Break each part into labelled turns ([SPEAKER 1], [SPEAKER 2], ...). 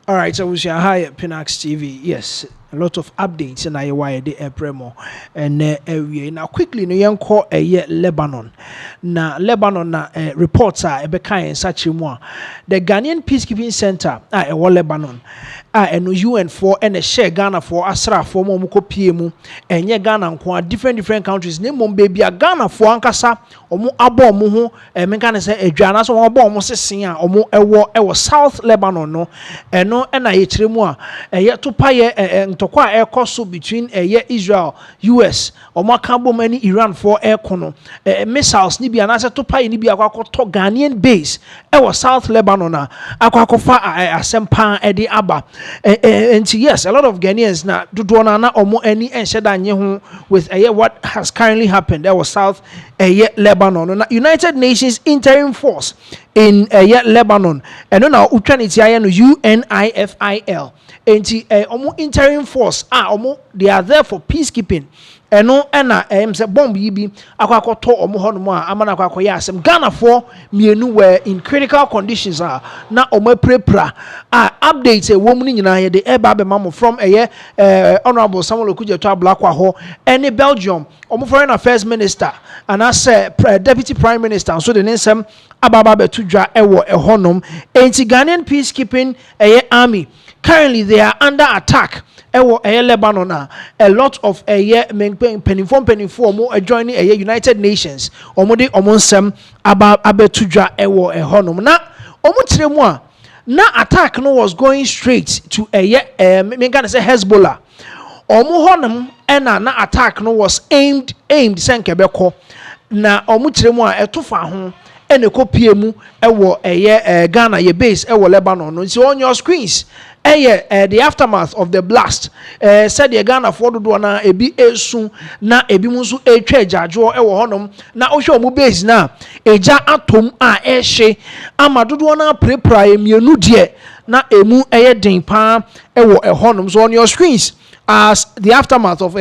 [SPEAKER 1] All right, so we share hi at Pinax TV. Yes, a lot of updates and I wire the Premo and now quickly no young call a year Lebanon. Na Lebanon na reports are a bekai and such more. The Ghanaian Peacekeeping Center a Lebanon and UN for and a share Ghana for Asra for Momuko PMU and ye Ghana and different countries. Name mom baby a Ghana for Ankasa or mo abo muhu and mekana say a Jana so abo mo sesia or mo ewo South Lebanon no and no and I tremua a yet to pay and to qua air cost between a year Israel US or more cabo many Iran for air kono missiles nibi and answer to pay nibi aqua to Ghanaian base ewo South Lebanon aqua fa a sempa edi aba and yes a lot of Ghanaians na do na or more any and shed with a year what has currently happened there was South a year Lebanon United Nations interim force in Lebanon and now UNIFIL and interim force they are there for peacekeeping and no and say bomb yibi akwa to omo hono a amana akwa ya asem Ghana for mienu were in critical conditions na omo prepra updates a woman nyina ye the eba be mamo from honorable Samuel Okudzeto Ablakwa ho any Belgium omo foreign affairs minister and as deputy prime minister so the name ababa betudwa ewo ehonom enti Ghanaian peacekeeping army currently they are under attack ewo Lebanon a lot of penifo mo joining United Nations omode omonsem abetudwa ewo ehonom na omutiremu na attack no was going straight to me gonna say Hezbollah omuhonom na attack no was aimed senkebeko na omutiremu etofa ho ene kopiemu ewo Ghana ye base ewo Lebanon no so on your screens the aftermath of the blast said the Ghana for do na ebi esu na ebi munsu etwa jajo ewo honom na ohwe mu base na eja atom ehye amadodo na prepare emienu de na emu den pa ewo honom so on your screens as the aftermath of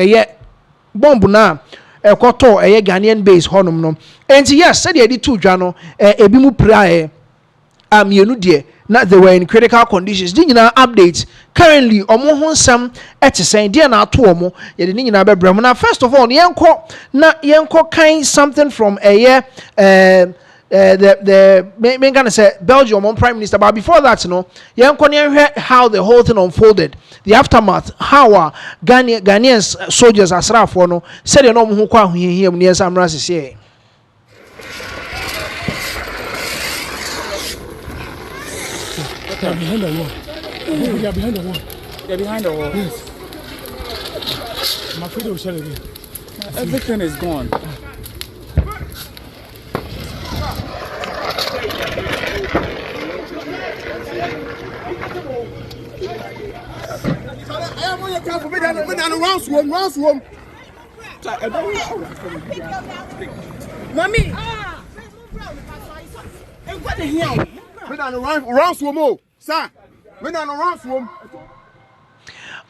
[SPEAKER 1] bomb na ekoto Ghanaian base honum no and yes said the two dwa no ebi mu prae amienu de na they were in critical conditions di nyina updates currently omo ho nsam etisen de na ato omo ye de nyina bebrem na first of all yenko kind something from the me gonna say Belgium prime minister but before that yenko how the whole thing unfolded the aftermath how Ghanaian soldiers asrafo no said no mo ho kwa ahohiam ne samra sese
[SPEAKER 2] They're behind the wall. They are behind the wall.
[SPEAKER 3] They're behind the wall.
[SPEAKER 2] Yes. I'm afraid they will shell again.
[SPEAKER 3] Everything is gone.
[SPEAKER 4] Mommy.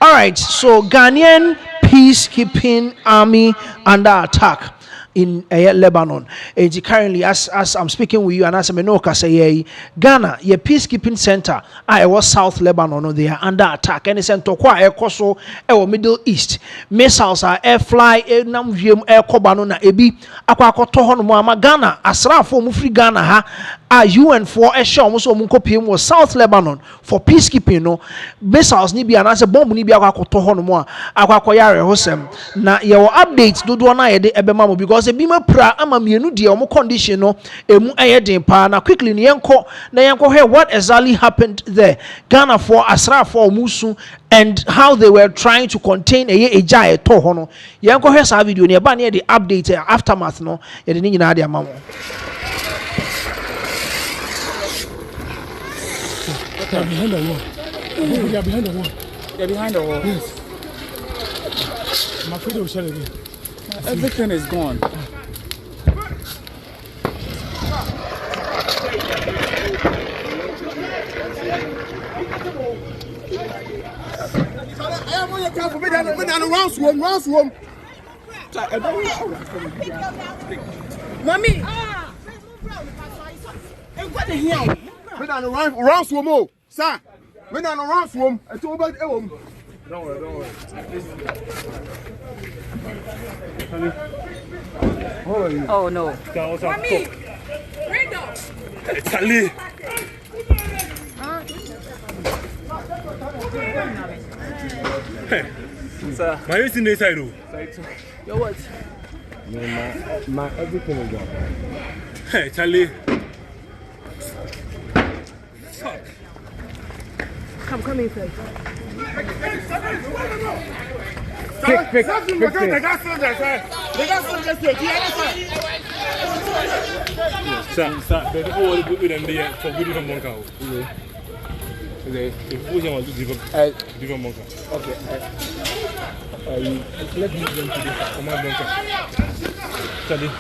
[SPEAKER 1] All right, so Ghanaian peacekeeping army under attack in Lebanon. And currently, as I'm speaking with you, and as I know, Ghana, your peacekeeping center, I was South Lebanon, they are under attack. And it's in Tokwa, Koso, Middle East. Missiles are air fly, nam air kobano na ebi, akwa kotohon mo Ghana, asrafo mufri Ghana ha. UN for a show almost was South Lebanon for peacekeeping no missiles ni bi anase bomb ni bi akwakoto ho no mo akwakoyare hosem na ye updates dodo na ye de ebema mo because ebi ma pra ama mienu de omo condition no emu den pa na quickly ni yenko hear what exactly happened there Ghana for Asra for musu and how they were trying to contain eja to ho no yenko hear sa video ni eba na the update aftermath no ye de ni nyina de amamo.
[SPEAKER 2] They are behind the wall. They are behind the wall.
[SPEAKER 3] They're behind the wall.
[SPEAKER 2] Yes. I'm afraid they will shell again.
[SPEAKER 3] Everything is gone.
[SPEAKER 4] Mommy.
[SPEAKER 5] Run slow mo, sir.
[SPEAKER 4] When I run from, I told about
[SPEAKER 2] Don't worry, don't worry.
[SPEAKER 3] Oh no.
[SPEAKER 5] Mommy, bring up.
[SPEAKER 2] Charlie. Hey,
[SPEAKER 3] Sir.
[SPEAKER 2] my is in the side.
[SPEAKER 3] Your what?
[SPEAKER 4] my everything is gone.
[SPEAKER 2] Hey, Charlie.
[SPEAKER 5] Come inside.
[SPEAKER 4] Pick.
[SPEAKER 2] Sir, the people will put them there for good from Monka. Okay. If you want to different Monka.
[SPEAKER 4] Okay.
[SPEAKER 2] Let me go to the command Monka. Charlie.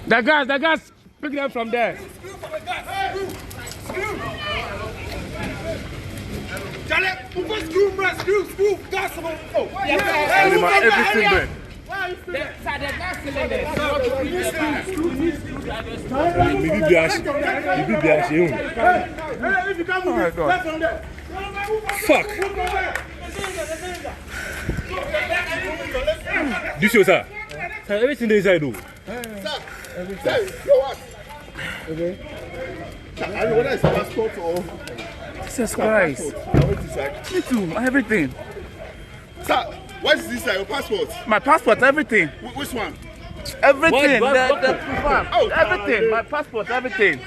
[SPEAKER 4] The gas. Pick them from there. Screw, gas.
[SPEAKER 2] Everything there. Fuck. This is sir. Everything they say do.
[SPEAKER 4] Okay. Whether it's passport or
[SPEAKER 3] Jesus Christ. Me too. Everything.
[SPEAKER 4] sir, what is this? Your passport?
[SPEAKER 3] My passport. Everything.
[SPEAKER 4] Which one?
[SPEAKER 3] Everything.
[SPEAKER 2] What?
[SPEAKER 3] The proof.
[SPEAKER 4] Oh,
[SPEAKER 3] Everything. My passport. Everything.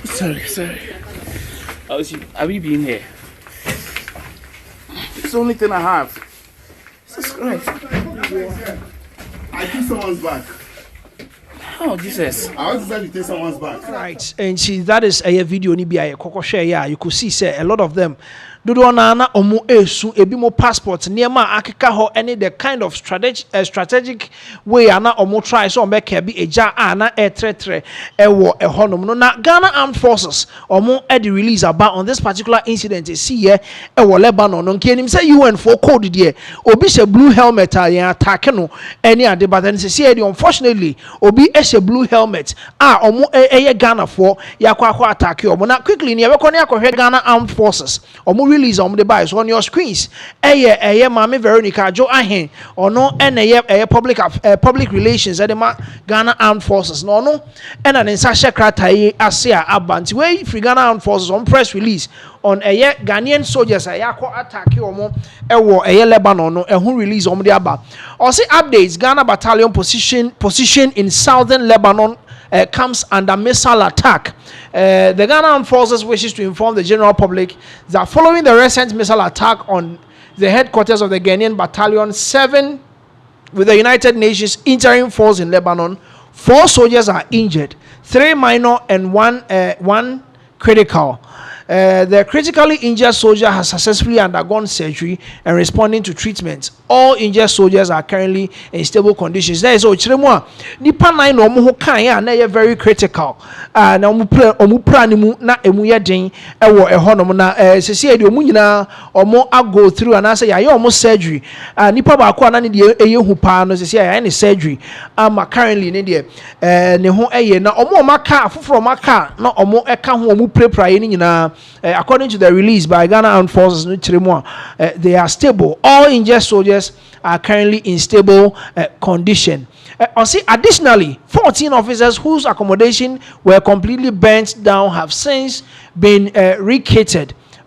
[SPEAKER 3] Sorry. Have you been here? It's the only thing I have. Jesus Christ.
[SPEAKER 4] I took someone's back.
[SPEAKER 3] Oh, Jesus.
[SPEAKER 4] I want to say you take someone's back.
[SPEAKER 1] Right, and see that is a video ni bi a share. Yeah, you could see say a lot of them. Dodo na omo esu ebi mo passport niema akeka ho any the kind of strategic way ana omo try so make bi eja ana etretre ewo ehonom no na Ghana Armed Forces omo the release about on this particular incident see here ewo Lebanon no nke nim say UN for code there obi she blue helmet a attack no any ade but then say the unfortunately obi she blue helmet omo Ghana for yakwa attack omo na quickly ne be kono yakwa Ghana Armed Forces omo release on the buy so on your screens Mami Veronica Jo Ahen or no public relations at the Ghana Armed Forces no and an insasha krata asia abanti way free Ghana Armed Forces on press release on Ghanaian soldiers attack omo Lebanon no who release on the aba or say updates Ghana battalion position in southern Lebanon comes under missile attack. The Ghana Armed Forces wishes to inform the general public that following the recent missile attack on the headquarters of the Ghanaian Battalion 7 with the United Nations interim force in Lebanon, 4 soldiers are injured, 3 minor and one critical. The critically injured soldier has successfully undergone surgery and responding to treatment. All injured soldiers are currently in stable conditions. There is Ochiremwa. Nipa 9 omo ho kan ya na very critical. Na omu pra ni mu na emu ye den ewo ehonom na sese e de omu nyina omo go through and say ya omo surgery. Nipa ba ko na ne de eye hu pa no sese ya ne surgery. Currently ne de ne ho eye na omo maka afoforo maka na omo eka ho omu prepare ni nyina. According to the release by Ghana Armed Forces, they are stable. All injured soldiers are currently in stable condition. Additionally, 14 officers whose accommodation were completely burnt down have since been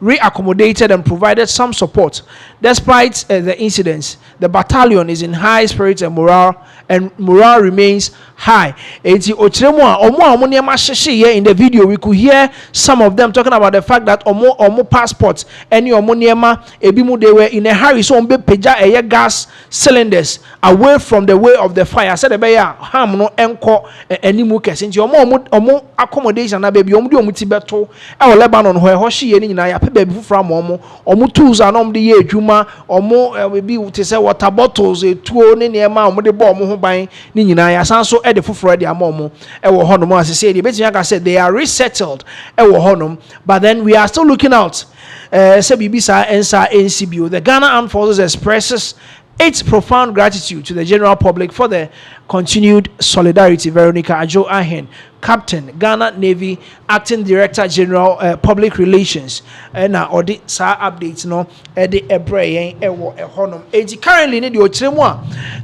[SPEAKER 1] reaccommodated and provided some support. Despite the incidents, the battalion is in high spirits and morale remains high. Eti ochiremu a omo niema hyehyeye in the video, we could hear some of them talking about the fact that omo passports any omo niema ebi mu they were in a hurry so ombe peja eye gas cylinders away from the way of the fire. Said ebe ya ham no enko animu kese nti omo accommodation na baby omo di omo ti beto e Lebanon ho hye ni nyina ya pe baby fufura omo tools and omo de ye adwuma omo ebi te say water bottles etuo ne niema omo de bo omo ho ban ni nyina ya san so e de fufura de amomo e wo honom as say the betimi aka say they are resettled e wo honom, but then we are still looking out say bibisa ensa NCBO. The Ghana Armed Forces expresses its profound gratitude to the general public for the continued solidarity. Veronica Ajo Ahen, Captain, Ghana Navy, Acting Director General, Public Relations, and audit sa updates no edi ebre ewo ehonum. Currently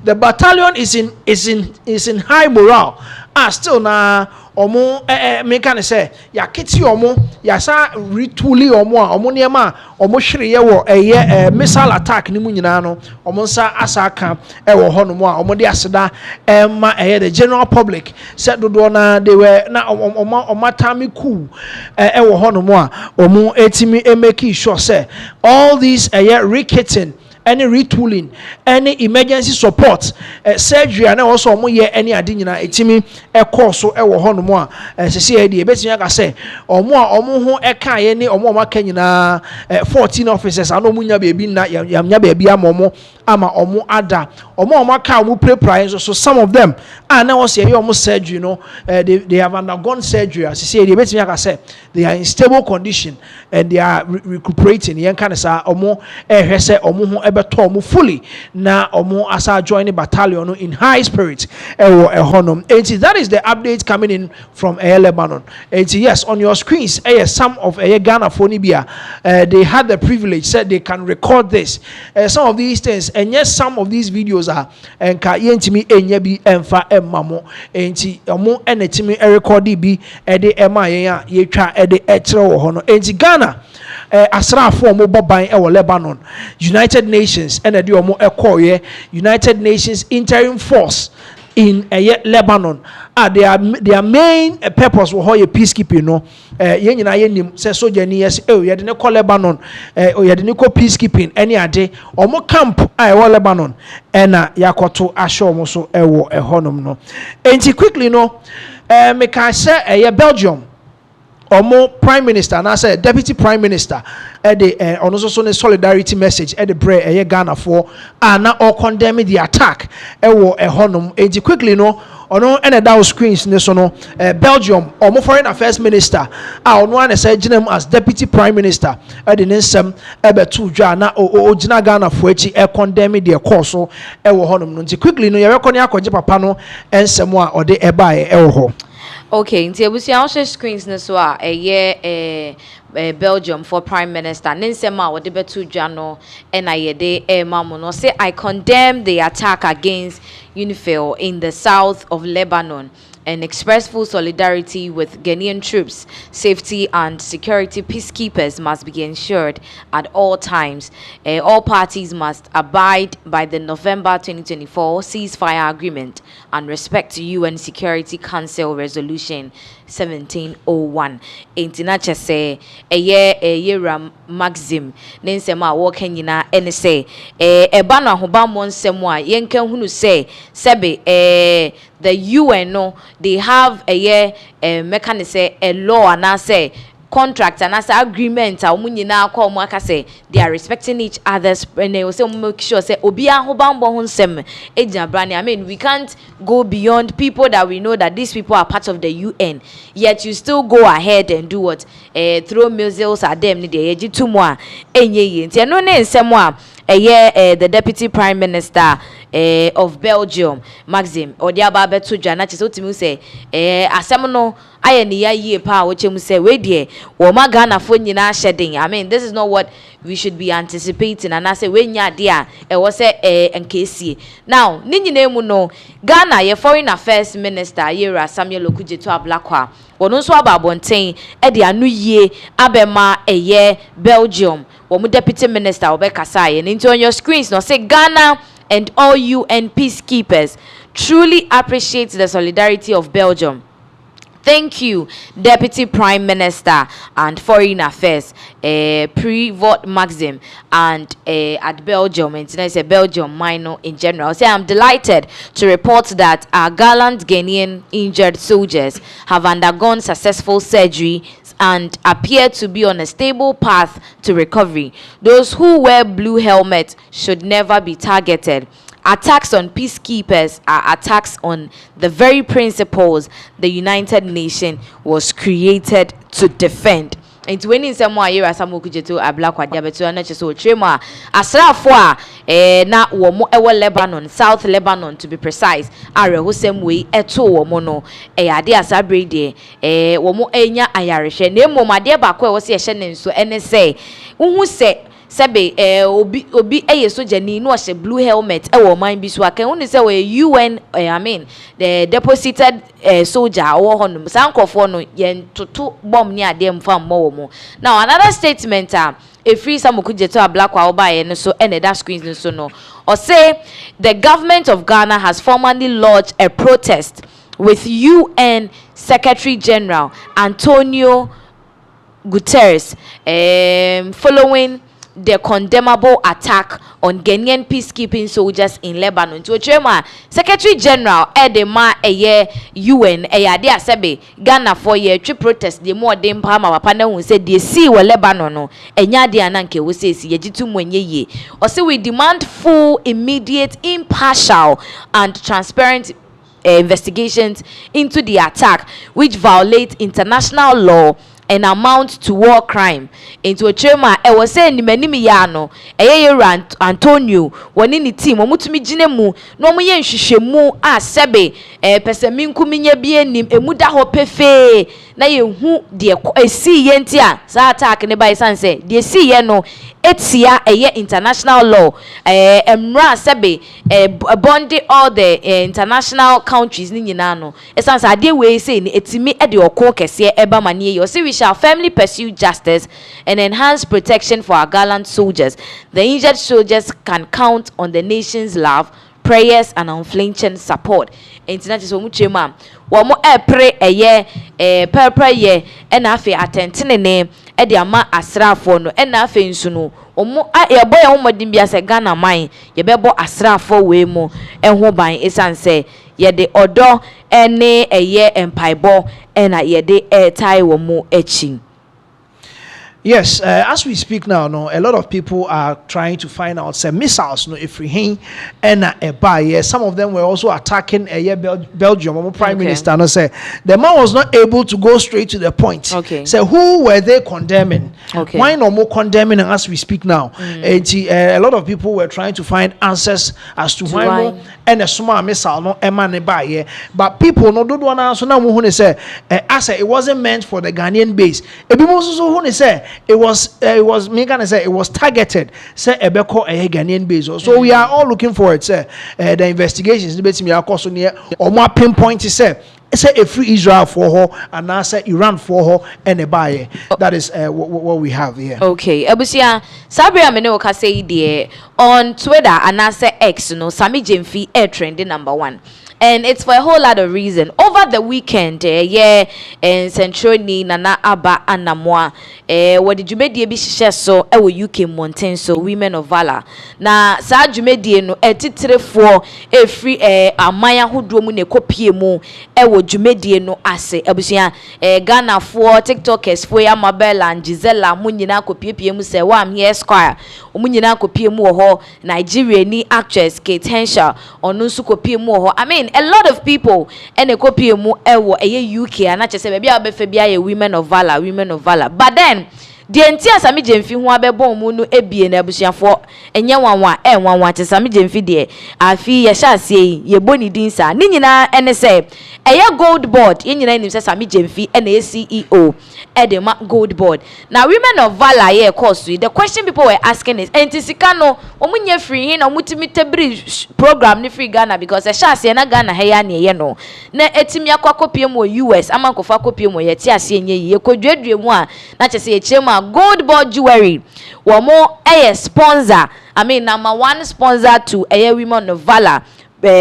[SPEAKER 1] the battalion is in high morale. Still na omo me kan say ya kiti omo ya sa retooling omo niema omo hwere ye wo missile attack ni mu nyina no omo nsa asaka wo honom a omo de aseda ma the general public said do na they were na omo time cool wo honom a omo etimi make sure say all these rekitting, any retooling, any emergency support, surgery, and also any additional etimi course so ewo hono a say the betting I say or more who any or more makanyina 14 officers and no munya baby na yamnya baby amomo ama omo ada omo maka mu pre so some of them and now say almost surgery they have undergone surgery as say the betting I say they are in stable condition and they are recuperating yen kan say omo say omo beto fully na omo asa join the battalion in high spirits honum. That is the update coming in from Lebanon. Yes, on your screens some of Ghana Fonibia they had the privilege said they can record this some of these things, and yes, some of these videos are and ka yentimi enye bi emfa emmamo enti omo enetimi record bi de ema yen a yetwa de etre wo ho no. Enti Ghana asrafo omo boban Lebanon, United Nations and the omo ekoye United Nations interim force in Lebanon. Their main purpose was how peacekeeping no yen nyina yenim say soldier ni yes ye de ne call Lebanon ye de ne call peacekeeping any ade omo camp Lebanon na yakoto asho omo so ewo ehonom no. Enti quickly no me can say Belgium omo prime minister and I say deputy prime minister on also ne solidarity message the bre Ghana for na all condemning the attack ewo ehonum. Enti quickly no ono ene down screens ne so no Belgium omo foreign affairs minister ono an say ginem as deputy prime minister the nsem ebetu dwa na ogina Ghana for echi condemning the course so ewo honum no. Enti quickly no ye rekoni akoje papa no ensem a ode ebae ewo ho.
[SPEAKER 6] Okay, nti ebusia on share screens ne so a Belgium for prime minister Ninsema wo de betu dwa no na ye de mamu no say I condemn the attack against UNIFIL in the south of Lebanon and express full solidarity with Ghanaian troops. Safety and security peacekeepers must be ensured at all times. All parties must abide by the November 2024 ceasefire agreement and respect UN Security Council Resolution 1701. Intinache say yera maxim nensema wo kanyina ene say eba na hoba mo nsem a yenka hunu say sebe the UN no they have mechanism say a law and I say contract and as agreement nyina kwa aka say they are respecting each other's and they will say make sure say obi ahobambo ho nsem ejina brani. I mean, we can't go beyond people that we know that these people are part of the UN, yet you still go ahead and do what throw missiles at them ni dey ejitu mo a enye nti eno ne nsem a the deputy prime minister of Belgium Maxim odiaba beto dwa na chese otimi say asem no aye ne ya yie pa wo chemu say we de wo ma Ghana fo nyina shedding. I mean, this is not what we should be anticipating, and I say we nya de a wo say nkesi now ni nyina mu no Ghana ye foreign affairs minister Yera Samuel Okujeto Ablakwa wono so ababonten de anu yie abema Belgium wɔn deputy minister ɔbɛkasa yɛ nti on your screens no say Ghana and all UN peacekeepers truly appreciate the solidarity of Belgium. Thank you, Deputy Prime Minister and Foreign Affairs, Pre-Vot Maxim, and at Belgium, and I say Belgium minor in general. So I'm delighted to report that our gallant Ghanaian injured soldiers have undergone successful surgery and appear to be on a stable path to recovery. Those who wear blue helmets should never be targeted. Attacks on peacekeepers are attacks on the very principles the United Nations was created to defend. And when in some way, Samu Kujeto, a black or diabetes, and just so trema, Asrafwa, na womo ewa Lebanon, South Lebanon to be precise, are who same way, eto womono, ade asabre de, womo enya ayarishe, nemo my dear Bakwa was a shen so NSA, who say, Sebe obi soja ni no a blue helmet mind bi so aka woni say we UN I mean the deposited soldier or honum sankofo no yen toto bomb ni ade mfa mmo mo. Now another statement a free samukujeto a black wa oba ye so and that screens no so no or say the government of Ghana has formally lodged a protest with UN Secretary General Antonio Guterres following the condemnable attack on Ghanaian peacekeeping soldiers in Lebanon. To Chema, Secretary General Edema UN ade asebe Ghana for year trip protest the more dem pama wapana who said they see we Lebanon no enya de ananke we say si yejitu mwenye ye. Or say we demand full, immediate, impartial and transparent investigations into the attack which violate international law and amount to war crime. Into a chema I was saying ni ya no Antonio woni ni team omutumi ginemu no mo ye nhwehwemu a sebe pese minku minye bie nim emuda ho pefe na ye hu de esi ye ntia sa attack ne by sanse de esi ye no etia international law emra sebe bonding all the international countries ni nyina no esanse ade we say ni etimi de okon kese eba mane ye o say we shall firmly pursue justice and enhance protection for our gallant soldiers. The injured soldiers can count on the nation's love, prayers and unflinching support. International muchema womo pre pepper ye and afi atentine ne e de ama asrafo no e na afi nsu no omo yebo ya homodin bia se Ghana man ye bebo asrafo we mu ho ban esanse ye de odo ene empaibo ena ye de tai wo mu echi.
[SPEAKER 1] Yes, as we speak now, no, a lot of people are trying to find out some missiles, no, if we hang and a buy. Yes, some of them were also attacking Belgium. Prime Minister, no, say the man was not able to go straight to the point.
[SPEAKER 6] Okay.
[SPEAKER 1] So who were they condemning?
[SPEAKER 6] Okay.
[SPEAKER 1] Why no more condemning as we speak now? A lot of people were trying to find answers as to why no and a small missile no emane buy. But people no do one answer now. Who say as it wasn't meant for the Ghanaian base. Who say it was me gonna say it was targeted say ebeko Ghanaian base. So we are all looking for it say the investigations debate me akoso near or more pinpoint say a free Israel for her and now say Iran for her and a buyer. That is what we have here.
[SPEAKER 6] Okay, Ebusia Sabria Menoka say there on Twitter and I say X no Sami Jemfi air trending #1. And it's for a whole lot of reason. Over the weekend, and Central Ni Nana Aba Anamwa, what did you make the Bisha so? UK Mountain so Women of Valor. Na sa Jumedi no titre for a free Amaya who do mune copy mo Jumedi no ase Ebusia Ghana for TikTokers for Amabella and Gisela Munina copy PM say wam here squire Munina copy mo ho Nigeria ni actress Kate Henshaw on no copy mo ho. I mean a lot of people and a copy mu UK and I just say maybe I'll be women of valor. But then the entire Sami Jemfi who abebo mu no ebie na abusuafo enye wanwa te Sami Jemfi de afi ye sha sie ye boni din sa ni nyina ene say gold board yen nyina nim say Sami Jemfi and a CEO edema gold board. Now women of valor here course the question people were asking is entisika no omunye free hin omutimi tebri program ni free Ghana because e shase na Ghana he ya ne ye no na etimi akwa mu US amankofa kopie mu ye ti ase enye ye kodwadwe mu a na chese ye chema gold board jewelry wo mo sponsor number 1 sponsor to women of valor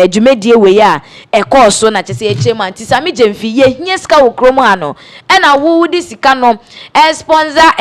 [SPEAKER 6] jumedie we ya course so na chese ye chema nti Sami Jemfi ye hie sika wo krom ha no e na wo di sika no sponsor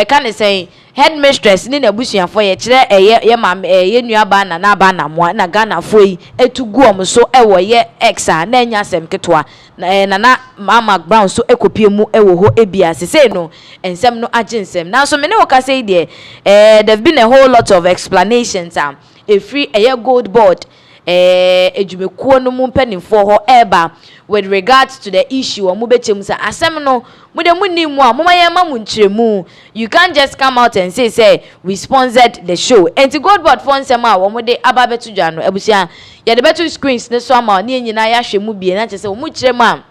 [SPEAKER 6] can say headmistress ni na busuafo ye kire ye ma ye nuaba na ba na mo na Ghana foi etugu om so wo ye exa na nya asem ketwa na Mama Brown so ekopie mu wo ho ebia sese no ensem no agensem na so me ne wo ka say there there've been a whole lot of explanations a free gold board ejumekuo no mu mpanimfo ho eba with regards to the issue omo bechem say asem no mude munimu a momaye mamu nchiremu. You can't just come out and say we sponsored the show and to gold board for nsem a omo de aba betu dwa no abusia ya de betu screens ne so ama ne nyina ya hwemu bie na chese omo chirema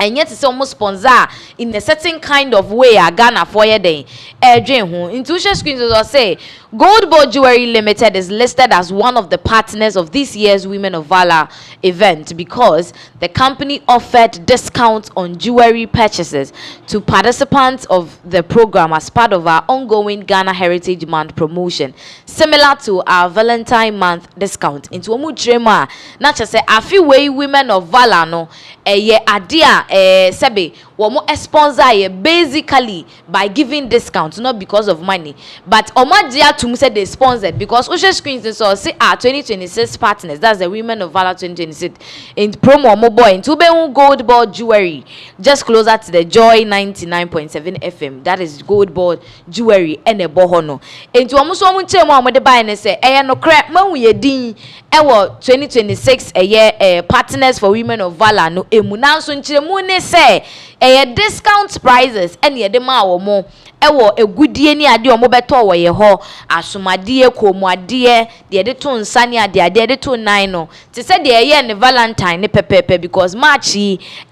[SPEAKER 6] and yet it's almost sponsor in a certain kind of way a Ghana for your day. Intuition Screens will say Gold Board Jewelry Limited is listed as one of the partners of this year's Women of Valor event because the company offered discounts on jewelry purchases to participants of the program as part of our ongoing Ghana Heritage Month promotion, similar to our Valentine Month discount. Into omu drama, not just say a few way Women of Valor no idea sebe womo sponsor ye basically by giving discounts, not because of money, but omadia to say they sponsored because Ocean Screens so say 2026 partners, that's the Women of Valor 2026 in promo mobile into gold board jewelry just closer to the Joy 99.7 FM. That is gold board jewelry and a bohono into almost one chemo de buy and say no crap man we din 2026 a year partners for Women of Valor no emuna so nchiremu ne say discount prices and ye de ma wo mo ewo egudie ni ade omo beto wo ye ho asomade komuade de de to nsane ade de to nine no te say de ye ne Valentine ne pepepe because March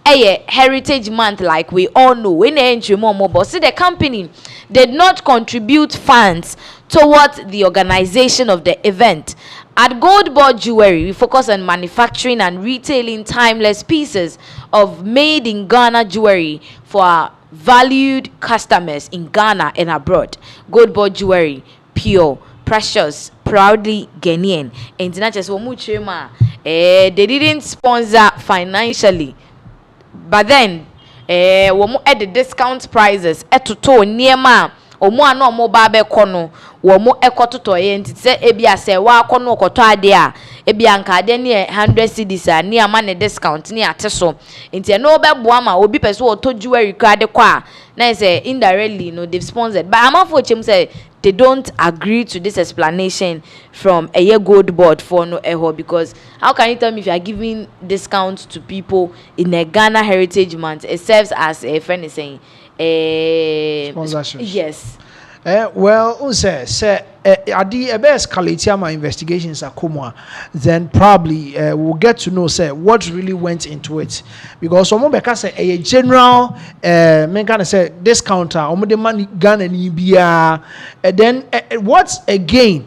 [SPEAKER 6] Heritage Month like we all know when entrimo but see the company did not contribute funds towards the organization of the event. At Gold Board Jewelry, we focus on manufacturing and retailing timeless pieces of made in Ghana jewelry for our valued customers in Ghana and abroad. Gold Board Jewelry, pure, precious, proudly Ghanaian. And not just they didn't sponsor financially, but then at the discount prices at to near ma. Omo ano omo ba be kono wo mo ekototo ye nti se ebia se wa kono okoto ade a ebia nka ade ne 100 cedis a ne ama ne discount ne ate so nti no be boa ma obi pese wo to jewelry ka ade kwa na say indirectly no they've sponsored but amafo chem say they don't agree to this explanation from a year gold board for no eho because how can you tell me if you are giving discounts to people in a Ghana Heritage Month? It serves as a friend is saying
[SPEAKER 1] sponsorship.
[SPEAKER 6] Yes.
[SPEAKER 1] Well, say adi ebe escalate my investigations akomwa, then probably we'll get to know say what really went into it because some beka say a general men kind of say discounter omo de money Ghana ni bia then what's again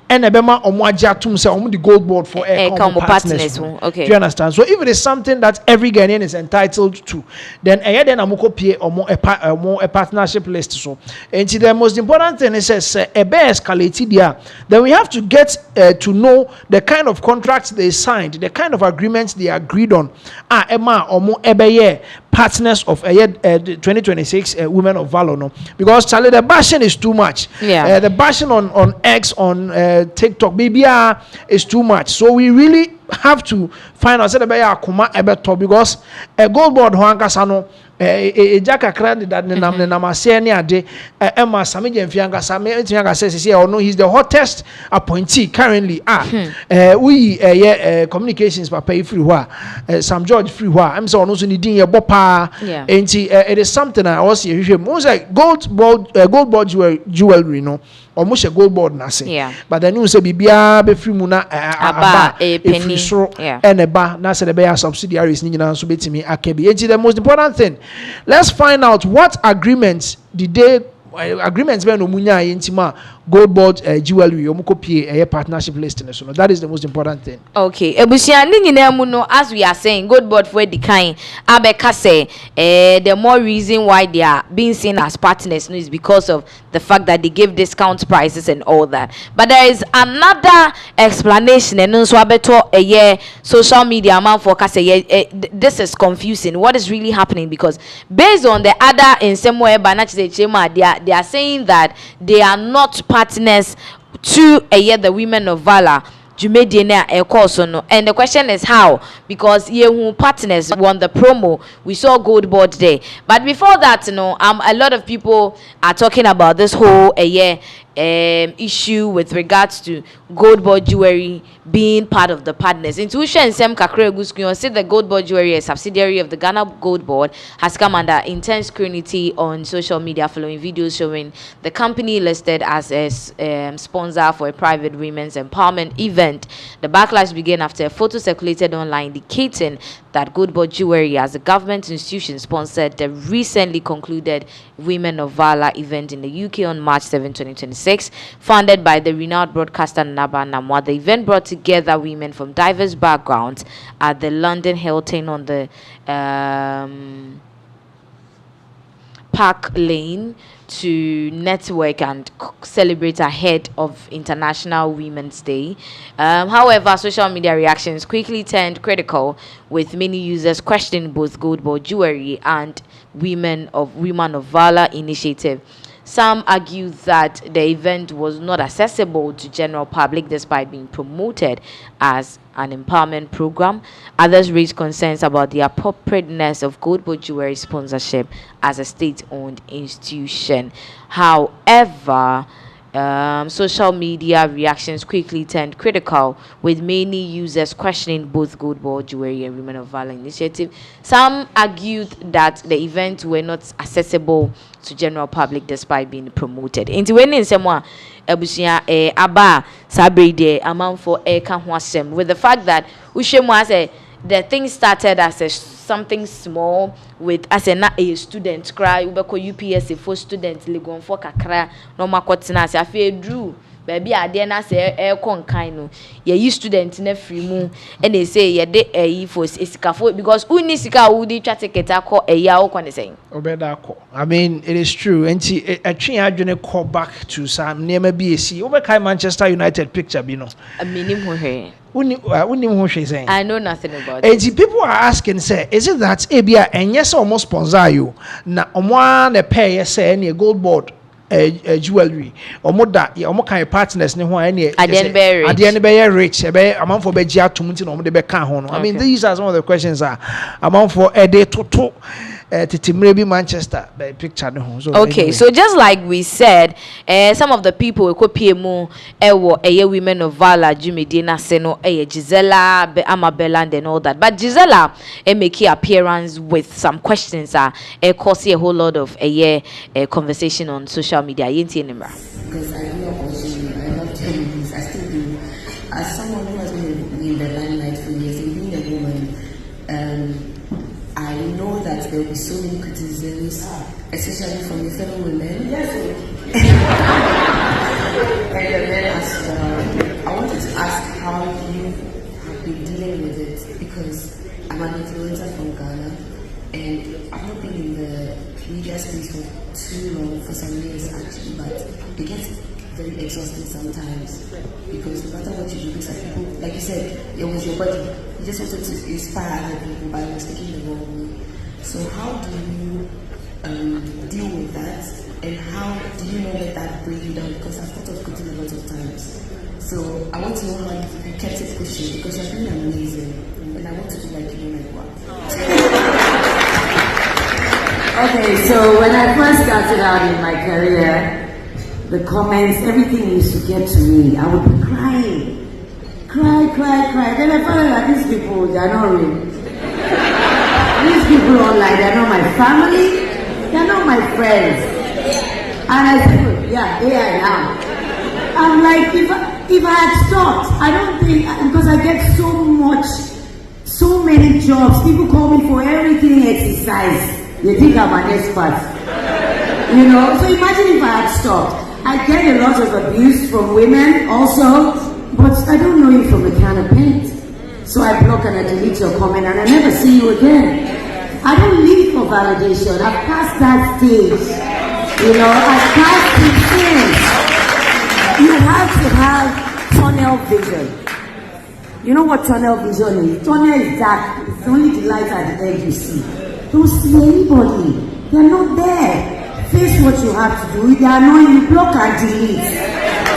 [SPEAKER 1] and ebema omo ajatum say omo the gold board for combo partners.
[SPEAKER 6] Okay.
[SPEAKER 1] Do you understand? So if it is something that every Ghanaian is entitled to, then then amoko pay a partnership list. So and the most important thing is escalated there. Then we have to get to know the kind of contracts they signed, the kind of agreements they agreed on. Emma omo ebeye partners of 2026 Women of Valor, no, because Charlie, the bashing is too much.
[SPEAKER 6] Yeah,
[SPEAKER 1] the bashing on X, on TikTok, BBR is too much. So we really have to find out because a gold board Huankasano Jaka Krandi that Namaseni Ade Emma Sami Jemfianga Sami says here or no, he's the hottest appointee currently. We communications pay free Sam George free I'm so also needing your bopa and it is something I also hear most like gold board jewelry, no. almost a gold board na say.
[SPEAKER 6] Yeah.
[SPEAKER 1] But then you say bibia be free mu na
[SPEAKER 6] Aba, a penny. Yeah.
[SPEAKER 1] And a bar na say the be subsidiaries ni nyina so betimi akebi. Enti the most important thing, let's find out what agreements did they agreements be no munya yentima gold board jewelry omukopie partnership list so that is the most important thing.
[SPEAKER 6] Okay, ebusia ni nyina mu no, as we are saying, gold board for the kind abeka say the more reason why they are being seen as partners no is because of the fact that they give discount prices and all that. But there is another explanation and so abeto social media man for say this is confusing. What is really happening? Because based on the other in some way they are saying that they are not partners to the women of valor. And the question is how? Because who partners won the promo, we saw gold board there. But before that, a lot of people are talking about this whole issue with regards to gold board jewelry being part of the partners. Intuition Sem Kakre Guskuyon said the gold board jewelry, a subsidiary of the Ghana Gold Board, has come under intense scrutiny on social media following videos showing the company listed as a sponsor for a private women's empowerment event. The backlash began after a photo circulated online indicating that Gold Board Jewelry, as a government institution, sponsored the recently concluded Women of Valor event in the UK on March 7, 2026, funded by the renowned broadcaster Naba Namwa. The event brought together women from diverse backgrounds at the London Hilton on the Park Lane to network and celebrate ahead of International Women's Day. However, social media reactions quickly turned critical, with many users questioning both Gold Board Jewelry and Women of Valor initiative. Some argue that the event was not accessible to general public despite being promoted as an empowerment program. Others raised concerns about the appropriateness of Gold Board Jewelry sponsorship as a state-owned institution. However, social media reactions quickly turned critical, with many users questioning both Gold Board Jewelry and Women of Valor initiative. Some argued that the events were not accessible to general public despite being promoted. Into when in someone ebusia aba sabride amount for kanhwasem, with the fact that ushemu as the thing started as something small, with as a student cry ubeko UPSC for students legon for kakra no makotina se afi drew baby ade na se kon kan no ye student na free mu and they say ye de for esikafo, because uni sika udi twa ticket akọ ya o kon say
[SPEAKER 1] obeda akọ. I mean, it is true. Enti atwe adwene call back to some near be esi obekai Manchester United picture bi no
[SPEAKER 6] minim ho hwe
[SPEAKER 1] I
[SPEAKER 6] know nothing about it.
[SPEAKER 1] And people are asking, say, is it that Abia and yes, almost sponsor you? Na one a pair, say, any gold board jewelry, or more that, or more kind of partners, no one any
[SPEAKER 6] at the end
[SPEAKER 1] be rich, a amount for Begia to Muntin or the Becan. I mean, these are some of the questions are amount for a day to maybe Manchester picture. So
[SPEAKER 6] okay,
[SPEAKER 1] anyway.
[SPEAKER 6] So just like we said, some of the people who copy more Women of Valor, Jimmy Dina Seno, Gisela, Amabella, and all that. But Gisela make her appearance with some questions causing a whole lot of conversation on social media.
[SPEAKER 7] Because I grew up watching, I love television, I still do. As someone who has been in the limelight for years and being a woman, I know that there will be so many criticisms, especially from the fellow women. Yes. And the men as well. I wanted to ask how you have been dealing with it, because I'm an influencer from Ghana and I've not been in the media space for too long, for some years actually, but it gets very exhausting sometimes, because no matter what you do, because people, like you said, it was your body. You just wanted to inspire other people by mistaking the wrong way. So how do you deal with that, and how do you not let that break you down? Because I've thought of quitting a lot of times. So I want to know how you kept it pushing, because you're doing amazing, and I want to be like you like what?
[SPEAKER 8] Okay, so when I first started out in my career, the comments, everything used to get to me. I would be crying. Then I found out that these people, they are not real. These people online, they are not my family, they are not my friends. And I said, yeah, AI now. I'm like, if I had stopped, I don't think, because I get so many jobs. People call me for everything exercise. They think I'm an expert. You know, so imagine if I had stopped. I get a lot of abuse from women also, but I don't know you from a can of paint. So I block and I delete your comment and I never see you again. I don't need for validation. I've passed that stage. You know, I've passed the thing. You have to have tunnel vision. You know what tunnel vision is? Tunnel is dark. It's only the light at the end you see. Don't see anybody. They're not there. Face what you have to do. If they are annoying you, block and delete.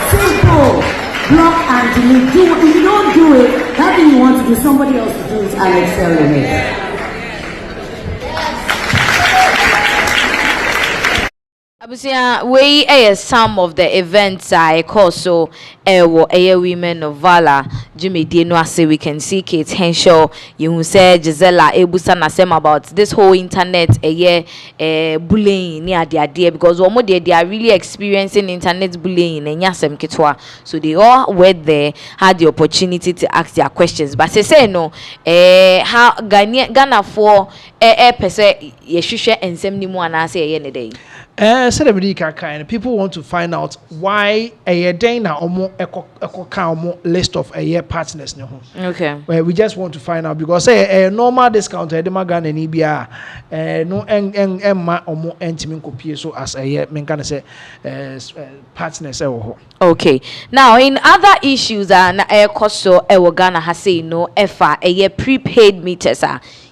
[SPEAKER 8] Simple. Block and delete. If you don't do it, that thing you want to do, somebody else to do it and excel in it.
[SPEAKER 6] Abusia, we some of the events I call so women of Valor, Jimmy Dino say we can see Kate Henshaw, you say Gisela Ebusa Nasem about this whole internet bullying near the idea because one more they are really experiencing internet bullying and Yasem Kitwa. So they all went there, had the opportunity to ask their questions. But they say no, how Ghana for per se Yeshisha and Semnimu and I say any day.
[SPEAKER 1] People want to find out why a day now omo list of a year partners.
[SPEAKER 6] Okay.
[SPEAKER 1] Well, we just want to find out because a normal discount no emma omo entimin copy so as a year men say partners.
[SPEAKER 6] Okay. Now in other issues na so Ghana has say no efa a year prepaid meters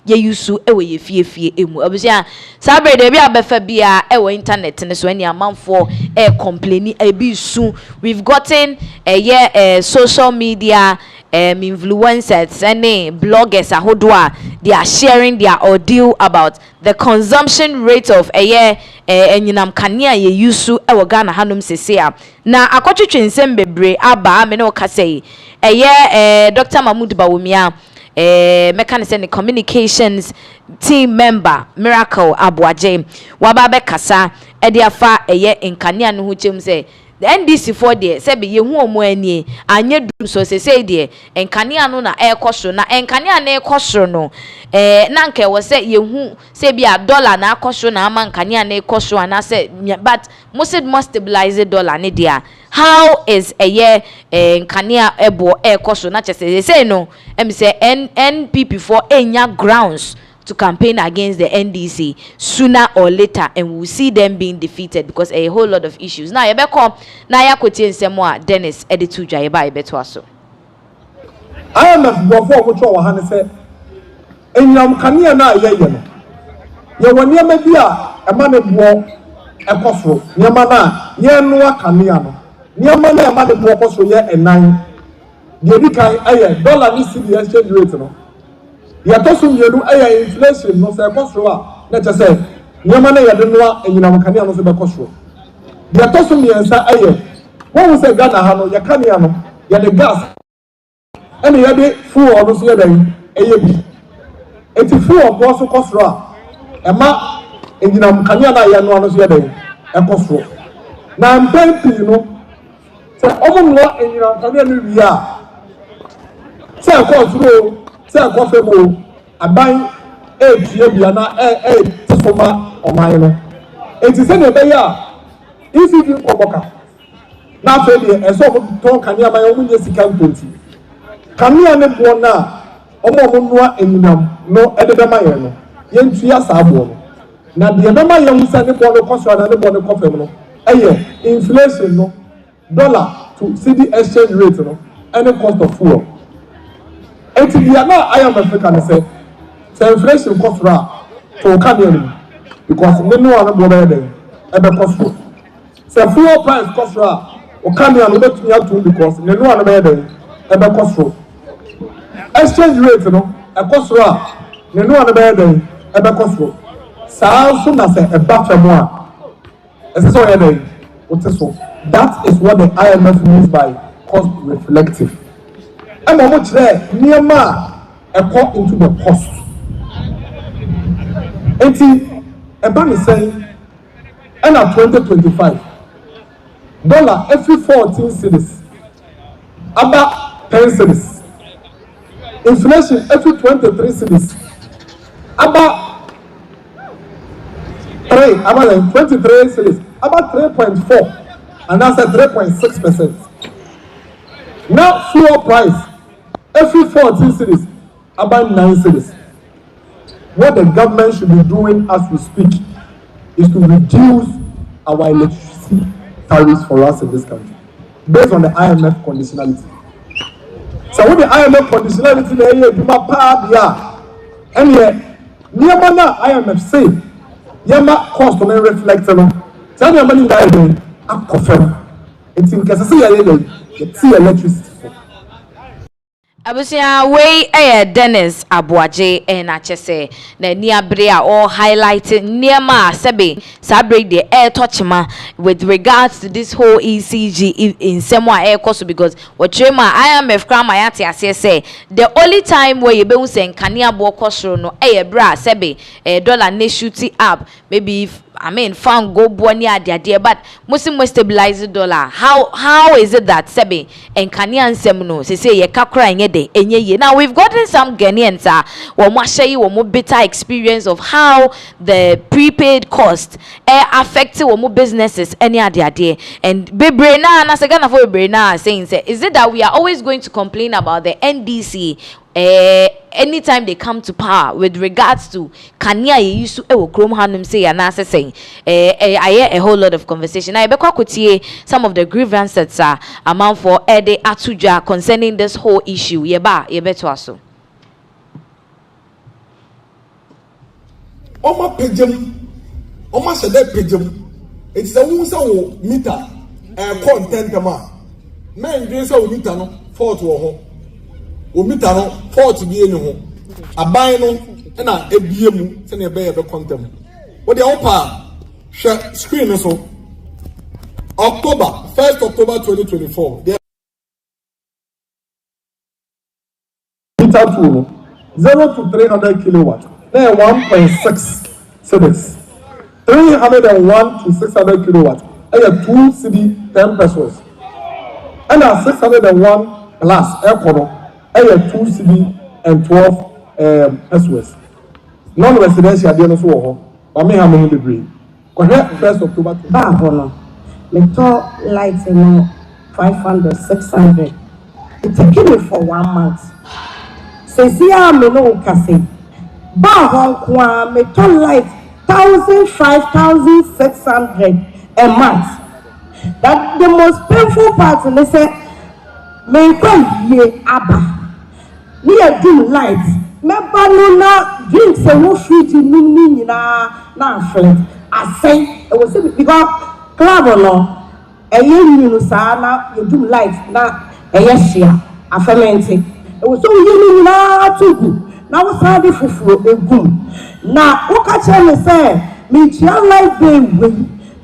[SPEAKER 6] ye yusu ewe ye fie emu abusia sabre de bia befa bia ewe internet ne so any amount for complaining ebisu. We've gotten social media influencers and bloggers ahodoa they are sharing their ordeal about the consumption rate of enyinam kania ye yusu ewe Ghana hanum sesea na akotwetwe nsem bebre aba me ne okasei Dr. Mahmoud Bawumia mechanism communications team member Miracle Abuaje wababe kasa ediafa nkania no hu chem say the NDC for there say be yehu omo ani anye dum so say there nkania no na ekosoro na nkania na ekosoro no na nke wo say yehu say be a dollar na akosoro na ama nkania na ekosoro na say but must stabilize the dollar ne dia. How is nkania ebo ekosoro na chese say no em say NPP for enya grounds to campaign against the NDC sooner or later, and we'll see them being defeated because a whole lot of issues. Now, Yabeko, now Yakotin Semwa, Dennis, Editu Jayaba, Betuaso.
[SPEAKER 9] I am a before which our hand said, and Yam Kania na Yayan. You near Media, a man of war, a cosro, Yamana, Yanua Kaniano, Yamana, a man of war, cosro, and 9. Yedika, $1 is the exchange rate. Yatosu yelu inflation no say kosro na che say nyama na yede no enyinam kania no so be kosro yatosu miensa won say Ghana ha no yakania no yede gas ene yede fuel no so yede bi eti fuel bo so kosro ema enyinam kania na ya no so yede kosro na mpempi no say omo no enyinam kania no wi a say kosro say kofemo aban tie bia na tsoma oman no enti se ne be ya isi di koboka na fe de eso mo ton kania ma yo munye sika ntonti kania ne bo na omo noa enyinam no edebe ma ye no yentu ya sa abo no na de be ma ye hu se ne bo no koso na ne bo no kofem no inflation no dollar to cedi exchange rate no any cost of fuel. Eti bia na I am African say inflation cost ra to come because me no one go there e be cost. Say fuel price cost ra o come here no betumi atum because me no one be there e be cost. Exchange rate no e cost ra me no one be there e be cost. Sa so na say e ba famo a e say so here there o te so. That is what the IMF means by cost reflective. I'm much there near ma into the cost. Eti eba me saying and at 2025 dollar every 14 cedis. About 10 cedis. Inflation every 23 cedis. About 23 cedis. About 3.4. And that's at 3.6%. Now fuel price every 14 cedis. About 9 cedis. What the government should be doing as we speak is to reduce our electricity tariffs for us in this country based on the IMF conditionality. So with the IMF conditionality, they do not pay the and yet, IMF say, Yama cost on a reflector. Tell me money that I'm confirmed. It's in case I see electricity.
[SPEAKER 6] Abusia Dennis Abuaje na chese na ni abre a all highlighting niema sebe sabre the air touchma with regards to this whole ECG in some air course because what trema IMF crama yati ase say the only time where you be say nkania bo kosoro no bra sebe dollar ne shooting up maybe if found go boni ade but muslim stabilize the dollar. How is it that sebe and Kenyan semno say ye kakra enye de enye ye. Now we've gotten some Ghanaians wo mo share wo mo bitter experience of how the prepaid cost affect wo mo businesses any ade and bebre na segana for bebre na saying say is it that we are always going to complain about the NDC anytime they come to power with regards to Kenya used to Krom Hanum say and saying I hear a whole lot of conversation. I be kwakutie some of the grievances amount for Ede Atuja concerning this whole issue. Yebe to aso.
[SPEAKER 9] Oma pejem, oma shede pejem. It's a wunsa meter content ma. Men drink sa meter no 4 to ho. O meter no 4 to be any ho. Aban no na ebie mu se na be content. What the opa share screen so October 1st October 2024. Meter 2 0 to 300 kilowatt. Then 1.6 cedis. 301 to 600 kilowatt. And 2 CD 10 pesos. And 601 plus air and 2 CD and 12 pesos. Non-residential deal so Mahama degree. Correct 1st October.
[SPEAKER 8] Bahono. Me talk lights 500, 600. It's a give me for 1 month. So see how me no kasi. Bahon kwa me talk lights 1,000, 5,600 a month. That the most painful part. And they say me come ye aba. Me a dim lights. Me banana drinks and no fruit in me na friend. I say it was because club or no. A year sana you do lights na a yesia a fermenting. It was so you na too good. Now what's hard for a boom. Now what can you say? Me child life day way.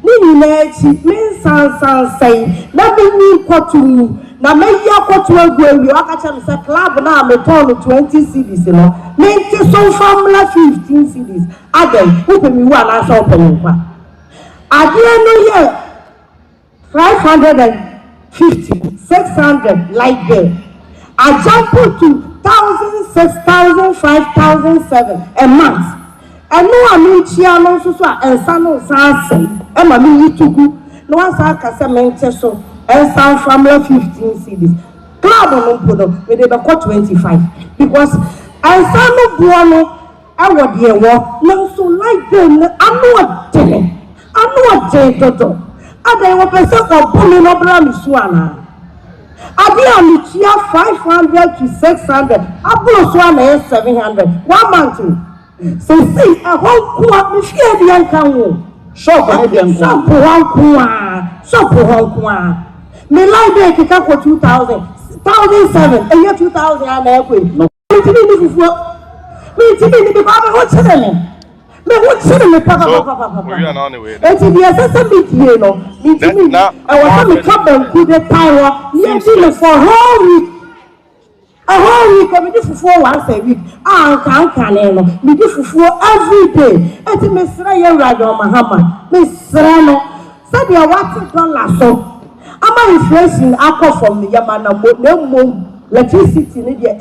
[SPEAKER 8] Nini nechi me san say na be me kwatu na me ya kwatu agwe wi aka cha me say club na me turn 20 cedis no me ti so formula 15 cedis adai who pay me one na so pay me kwa adie no ye 550 600 like there I jump to 1,000 6,000 5,000 7 a month. I know I mean Chiano so and Sano Sansen. Emma me to go. No one saw Casamento so and some family 15 CDs. Club on Podo, where they got 25. Because I saw no buono, I would hear what no so like them. I know what day. I know what day toto. I they were person or pulling up Ramiswana. I be on 500 to 600. I blow Swana 700. 1 month. So see, a whole kuwa mishia bianca wo. Shop kuwa. Me like they kick up for 2,000, 1,007, a year 2,000 and airplane. No, me because I'm what's happening. Me what's happening, papa.
[SPEAKER 4] We are on the way.
[SPEAKER 8] And to be a meet here, no. Me I was coming come and put the power. Yes, for whole week. A whole week, I do for once a week. Can't me do for every day. And Miss Raya Rado Mahama, Miss Rano, said you are watching $1 so. ama inflation akọ from the yamana mo electricity ni de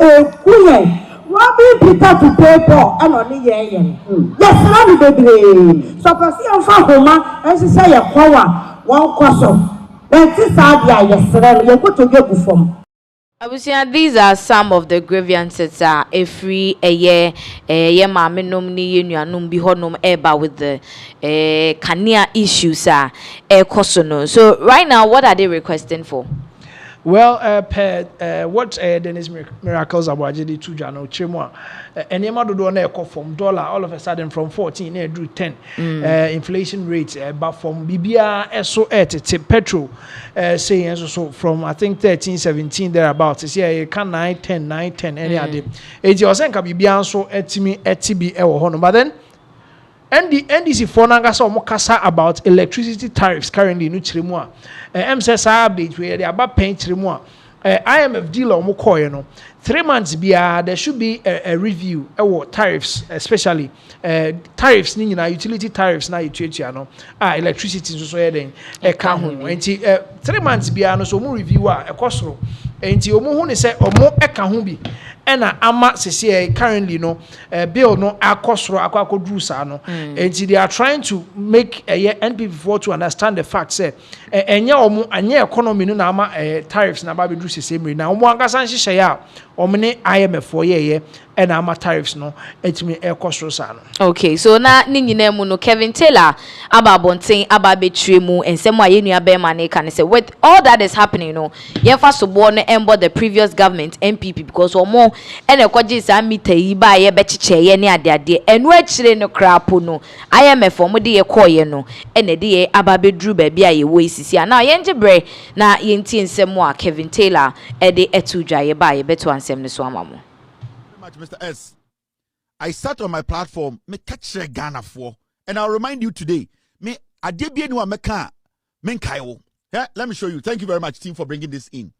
[SPEAKER 8] kuyen Robbie Peter to pay for and only yen. Yes, I'm baby. So for see on Fahoma, and she say a power, one custom. Then this idea, yes, sir, you go to get from.
[SPEAKER 6] I would say these are some of the grievances a free a year mama nomini union bi honum eba with the Kania issues kosono. So right now what are they requesting for?
[SPEAKER 1] Well, what Dennis Miracles Abwajidi to Jano Chimwa, and Yamado do from dollar all of a sudden from 14 drew 10 inflation rate, but from BBR SO at petrol saying so from I think 13, 17 thereabouts. It's yeah, can 9, 10, any other. It's your senka BBR so etibi ewo but then. And the NDC for Nangasa Mokasa about electricity tariffs currently in Uchrimua. MSS update where they are about paying Trimua. IMF deal on Mokoyano. 3 months there should be a review of tariffs, especially tariffs, utility tariffs na utility electricity so then a kahun. And 3 months no so more review a costro. And omo say omo ekahun bi ena ama sese currently no bill no akosro akwakodru sa no and they are trying to make NPP4 to understand the fact say enye omo anye economy no na ama tariffs na ba be dru sese mri na omo angasa nhihye ya omne IMF4 ye and ama tariffs no etimi ekosro sa no.
[SPEAKER 6] Okay, so na ni nyina mu no Kevin Taylor aba bonten aba betwe mu ensem a yenua be ma ne kan say with all that is happening no yefa sobo no embo the previous government MPP because omo ene kwaje sa mita yi ba ye be chiche ye ne ade enu akire no krapo no IMF omo de ye koye no ene de ye aba bedru ba bia ye wo isisi na yenje bre na yenti ensem a Kevin Taylor e de etudwa ye ba ye beto ansem ne so amamo.
[SPEAKER 10] Mr. S. I sat on my platform, me catch Ghana for, and I'll remind you today, me adebie ni wa meka menkaiwo. Yeah, let me show you. Thank you very much, team, for bringing this in.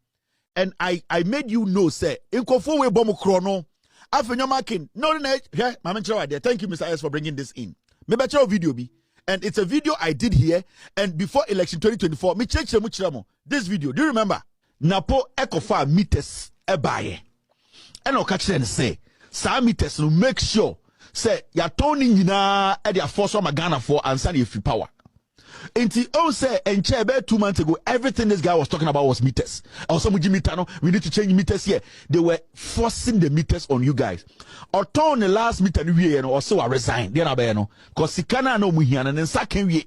[SPEAKER 10] And I made you know, say, in kofo we bomo chrono, after your marking, no, yeah, thank you, Mr. S, for bringing this in. Me better video be, and it's a video I did here, and before election 2024, me check this video. Do you remember? Napo ekofa meters ebaye. And I'll catch them say, some meters to make sure, say, you're turning in a force from a Ghana for and send you free power. And he also say, and chair 2 months ago, everything this guy was talking about was meters. Also, we need to change meters here. They were forcing the meters on you guys. Or turn the last meter, and also I resign. Because he cannot know me here, and then second we.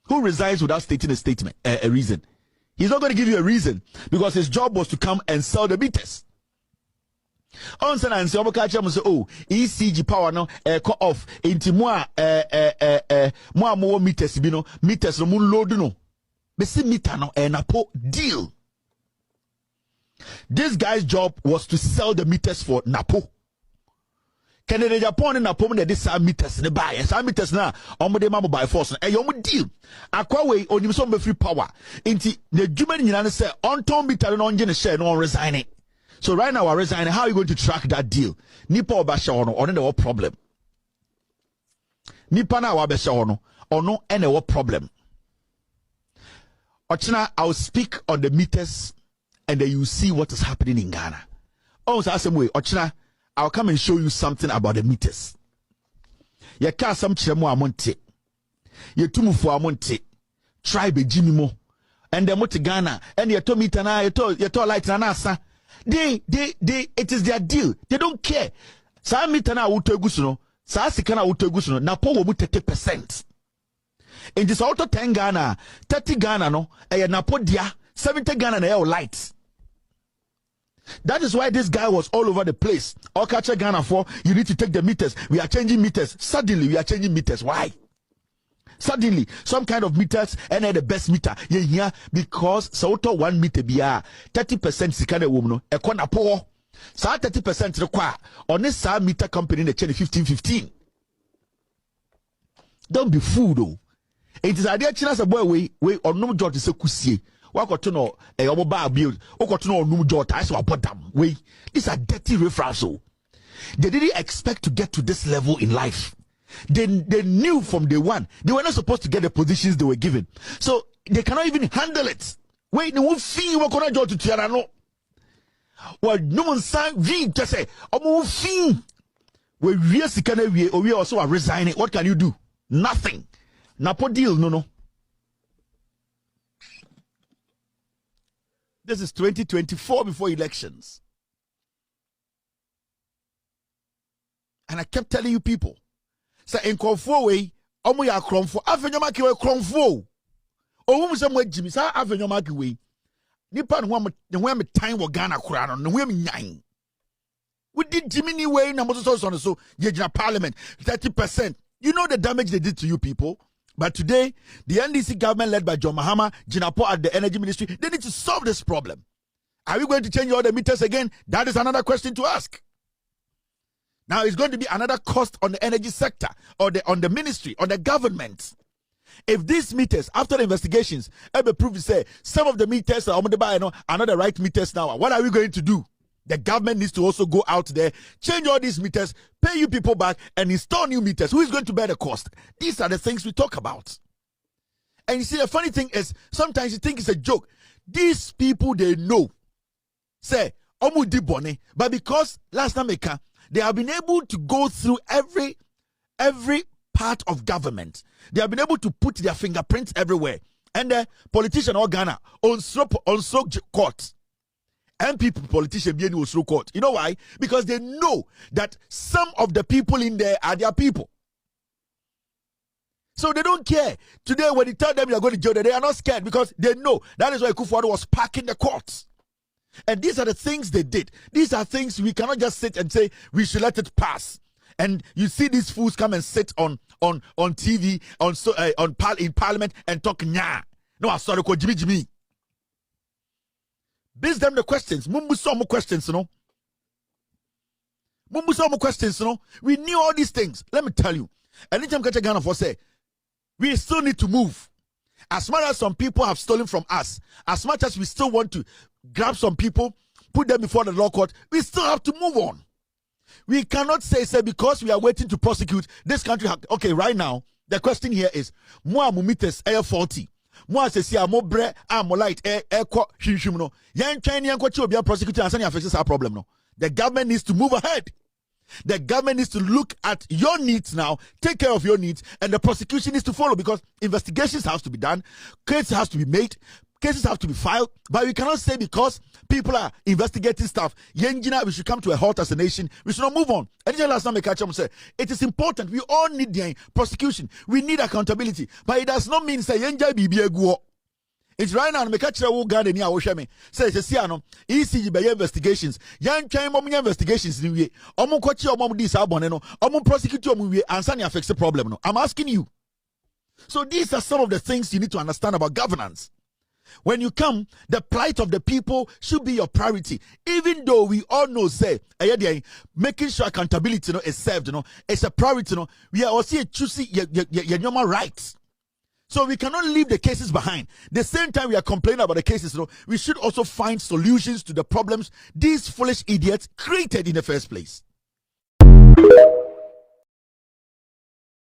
[SPEAKER 10] Who resigns without stating a statement, a reason? He's not going to give you a reason because his job was to come and sell the meters. On San and say, oh, ECG power no cut off into more meters, meters no moon load no. Besi meter no napo deal. This guy's job was to sell the meters for Napo. Canada Japan and Napo de this meters the buy some meters na omode mama by force e yo deal akwa we onim so free power inti the German nyina say on ton meter no onje ne share no resign it. So right now we're resigning. How are you going to track that deal? Nipa obasha ono ono the problem. Nipa na wabasha ono any what problem. Ochina, I'll speak on the meters and then you see what is happening in Ghana. Also, same way, Ochina, I'll come and show you something about the meters. Ye ka some chiremo amonte. Ye tumu fo amonte. Try be Jimmy mo. And then what Ghana and ye to meter na ye to light na nasa. They it is their deal. They don't care. Sa meter na wuto egusuno. Sa sika na wuto egusuno. Na po wo mu 30%. In this auto 10 Ghana, 30 Ghana no, na po dia 70 Ghana na light. That is why this guy was all over the place. All catch Ghana for you need to take the meters. We are changing meters. Suddenly we are changing meters. Why? Suddenly, some kind of meters and the best meter. Yeah, because so 1 meter be 30% sikane woman. Ekona po. Sa 30% require on this meter company in the chain 15. Don't be fooled though. It is idea china sa boy we or no jot is a kusie. Wakoto no a oba build. Wakoto no num jot I saw bottom. We these are dirty referrals. They didn't expect to get to this level in life. They knew from day one they were not supposed to get the positions they were given. So they cannot even handle it. Wait, no fee what gonna do to Tiarano. Well, no one sang V just say, fee. We we also are resigning. What can you do? Nothing. Napo deal, no. This is 2024 before elections. And I kept telling you people, say in Konfo way, omo ya Kronfo, afenyoma ki we Kronfo. O wum some way Jimmy, sa afenyoma ki we. Nipa no me time wo Ghana kura no, no me nyan. We did Jimmy way na moto so yejina parliament 30%. You know the damage they did to you people. But today, the NDC government led by John Mahama, Jinapo at the energy ministry, they need to solve this problem. Are we going to change all the meters again? That is another question to ask. Now it's going to be another cost on the energy sector or on the ministry, on the government. If these meters, after the investigations, ever prove to say some of the meters are not the right meters now, what are we going to do? The government needs to also go out there, change all these meters, pay you people back, and install new meters. Who is going to bear the cost? These are the things we talk about. And you see, the funny thing is, sometimes you think it's a joke. These people, they know. Say, Omu di bone, but because last time they have been able to go through every part of government. They have been able to put their fingerprints everywhere. And the politician or Ghana on court. MP politician being also court. You know why? Because they know that some of the people in there are their people. So they don't care. Today, when you tell them you're going to jail, they are not scared because they know. That is why Kufuor was packing the courts. And these are the things they did. These are things we cannot just sit and say we should let it pass. And you see these fools come and sit on TV, in parliament and talk nah. No, I'm sorry, Jimmy. Base them the questions. Mumbusomo questions, you know. Mumbusomo questions, you know. We knew all these things. Let me tell you. Anytime Ghana for say, we still need to move. As much as some people have stolen from us, as much as we still want to grab some people, put them before the law court, we still have to move on. We cannot say because we are waiting to prosecute this country. Okay, right now, the question here is, Mua mumites air 40. Moi se si amobre amolight eko hwihwim no yen twan ne enkochi obi prosecutor answer affects our problem no. The government needs to move ahead. The government needs to look at your needs now, take care of your needs, and the prosecution needs to follow because investigations have to be done, cases have to be made, cases have to be filed, but we cannot say because people are investigating stuff, we should come to a halt as a nation, we should not move on. And last time I catch up say it is important. We all need the prosecution, we need accountability, but it does not mean say yenja bibi eguo. It's right now, I catch a Uganda near Oshame. Says Siano, ECG by investigations. Young time investigations in way. Omokochi or Mom dis aboneno, Omon prosecute your movie and Sanya affects the problem. No, I'm asking you. So these are some of the things you need to understand about governance. When you come, the plight of the people should be your priority. Even though we all know, say, making sure accountability is served, it's a priority. We are also choosing your rights. So we cannot leave the cases behind. The same time we are complaining about the cases, we should also find solutions to the problems these foolish idiots created in the first place.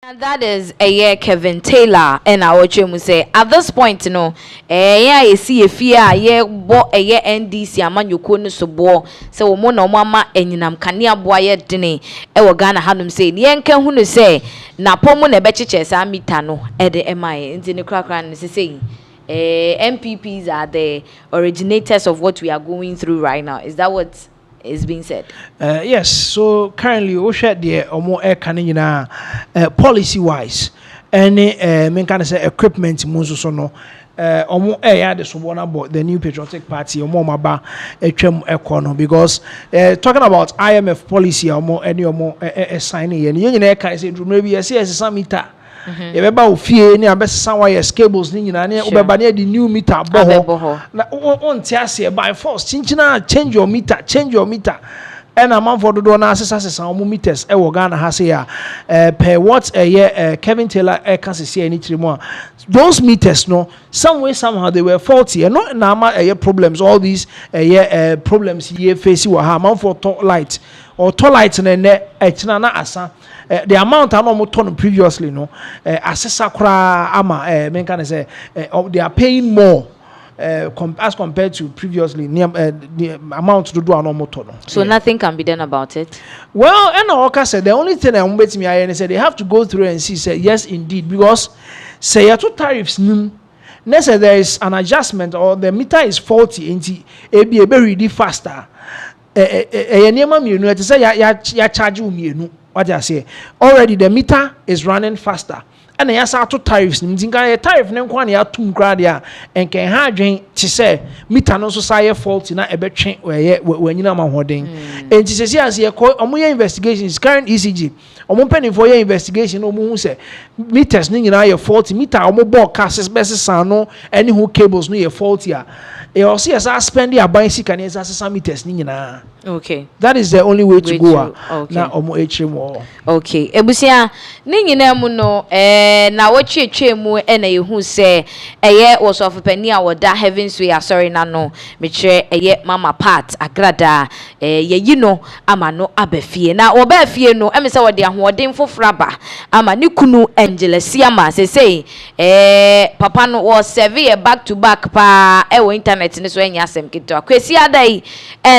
[SPEAKER 6] And that is Kevin Taylor and our chemu say at this point you see a fear bo NDC amanyoko no so bo say wo mo na mama enyinam kanea boaye dene e wo Ghana hanum say ye nka hu no say na pomu na becheche sa mita no e de mai nti ne krakra no say MPPs are the originators of what we are going through right now. Is that what is being said?
[SPEAKER 1] Yes. So currently, we share the more policy wise, any men can say equipment muso so no. Omo the so about the new Patriotic Party omo maba econo because talking about IMF policy omo any omo signing yen yen can say maybe yes some meter. Ebeba ofie ni abesa wires cables ni nyina ne obeba ne the new meter boho na on tiase by force chinchina change your meter and a man for the door assess some meters e wo Ghana ha say per what Kevin Taylor can see any more. Those meters no some way somehow they were faulty and not na problems all these problems here face wa ha man for light or light na na asa the amount I know turn previously no assessor kra ama men can say they are paying more as compared to previously the amount to do an motor.
[SPEAKER 6] So nothing can be done about it.
[SPEAKER 1] Well, and Oka said the only thing I'm waiting me I said they have to go through and see say yes indeed because say your two tariffs let's say there is an adjustment or the meter is faulty and it be ready faster. It say ya charge you what I say already the meter is running faster. And I ask two tariffs. Ninga tariff nem kwa ya tum gradia and can hadwen to say meter no so fault na ebe twen we nyina ma hoden. And to say as ye omo investigations current ECG. Omo penny for your investigation omo hu say meters ni nyina ye fault meter omo ball cases best no any who cables no ye fault ya. E also as spend the aban sika na as meters ni nyina.
[SPEAKER 6] Okay.
[SPEAKER 1] That is the only way to go.
[SPEAKER 6] Okay.
[SPEAKER 1] Na omo HM.
[SPEAKER 6] Okay. Ebusia ni nyina mu no na wotwetwe mu na yehu se eye was of pani a woda heavens we are sorry na no me kire eye mama part agrada yeyi no ama no abafie na obafie no em se wode ahoden fofraba ama ni kunu angelesi ama se say papa no was serve back to back pa wo internet ni so enya asem kito akwesi adai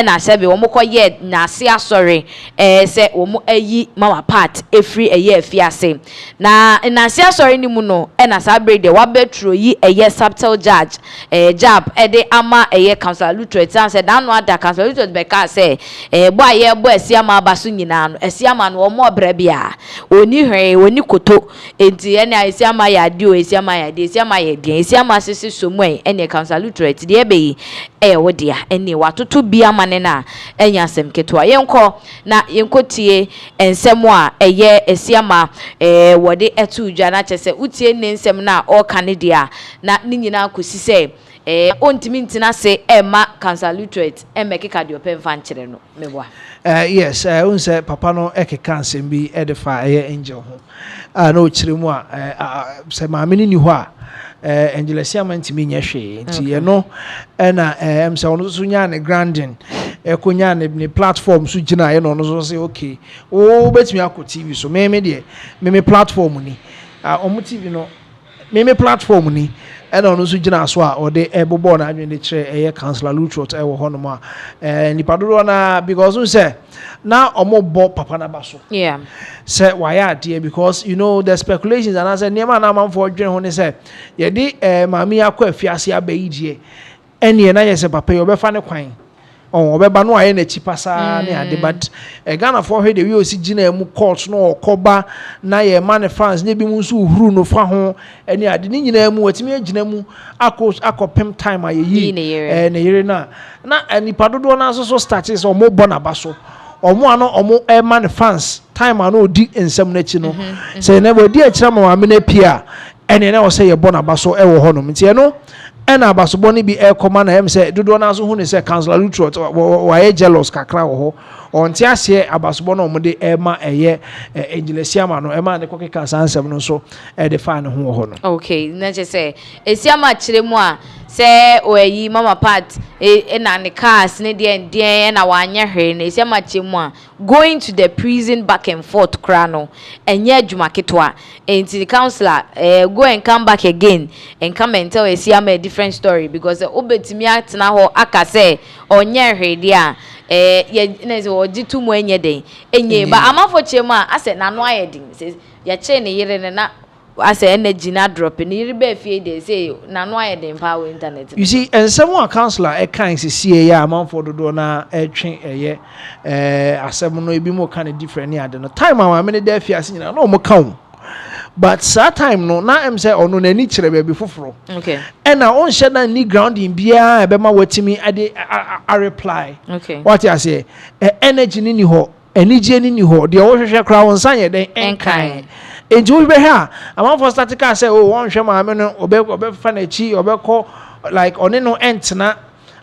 [SPEAKER 6] na sebe wo mokoye na ase asori se wo ayi mama part efri eye afiase na ase asori ni mu no na sabre de wa betro yi eye subtle judge jab de ama eye council Lutrate and said dan no ada council Lutrate be ka say bo aye bo asiama abaso nyina no asiama no mo brabia oni hwe oni koto enti ene asiama ya di o asiama ya di asiama ya di asiama sisi somu ene council Lutrate de be wo dia ene watoto bia mane na enya asem ketwa yenko na yenkotie ensem a eye asiama wode etu dwa na chese utie ne nsem na o Canada na ni nyina akosi se ontimi ntina se ema cancer Lutrate emekeka de opemfa nkyere no meboa
[SPEAKER 1] yes unse papa no ekeka nsem bi edify angel ho na o kyere mu a se maameni ni ho a angelesi amantimi nya hwe nti ye no na emse ono so nya ne grandin ekonya ne platform so gina ye no no so say okay o betimi akọ TV so me de me platform ni omo TV no me platform ni and on so gina so a ode ebobo na adwen de kire eye councilor Lutrate wo ho no ma nipa do na because we say na omo bo papa na baso
[SPEAKER 6] yeah
[SPEAKER 1] say why ade because you know the speculations and I say niam na man for dwen ho ne say ye di mami akọ afiase abayi die ene na ye say papa ye obefa ne kwan obeba no aye na chipasa ne ade but Ghana for hwe de we osi gina mu court no okoba na ye man fans ne bi mu nso uhuru no fa ho ene ade ni nyina mu watimi agina mu akopem time aye yi ne yire na nipa dodo na so start is omo bona baso omo ano omo man fans time ano odi ensem na chi no say na we di akira ma me na pia ene na o say ye bona baso e wo ho no nti no ena abasobo ni bi ekoma na em se dodo na so hu ni se councilor Lutrate wa jealous kakra wo ho onti ase abasobo na omde ema eye angelesiama no ema ne kokeka sansem no so de fa ne ho ho no
[SPEAKER 6] okay na je se esiama kire mu a se oyi mama part na ne cars ne de na wanya hwe na esiama kire mu a going to the prison back and forth kra no enye adwuma ketwa enti the councilor go and come back again and come and tell esiama a different story because obetimi atena ho aka se onye hwe dia ye na se ojitu mu enye den enye ba amafo chemu a ase nanu ayedin se ya che ne yire ne na ase energy na drop ne yire ba fie de se nanu ayedin power internet
[SPEAKER 1] you see and someone councilor e kan se sie ya amafo dodo na etwe eye asem no ebi mo kan different ne ade no time am amene da fie ase nyina no mo kan but that time no na em say ono na ni kire be foforo
[SPEAKER 6] okay
[SPEAKER 1] and na on share na ni grounding bia e be ma watimi ade a reply
[SPEAKER 6] okay
[SPEAKER 1] what you say energy ni ho energy ni ho de wo hwehwe kra won san ye den enkan enji wo be ha am for static say oh won hwe ma me no obe fa na chi obe ko like oni no entna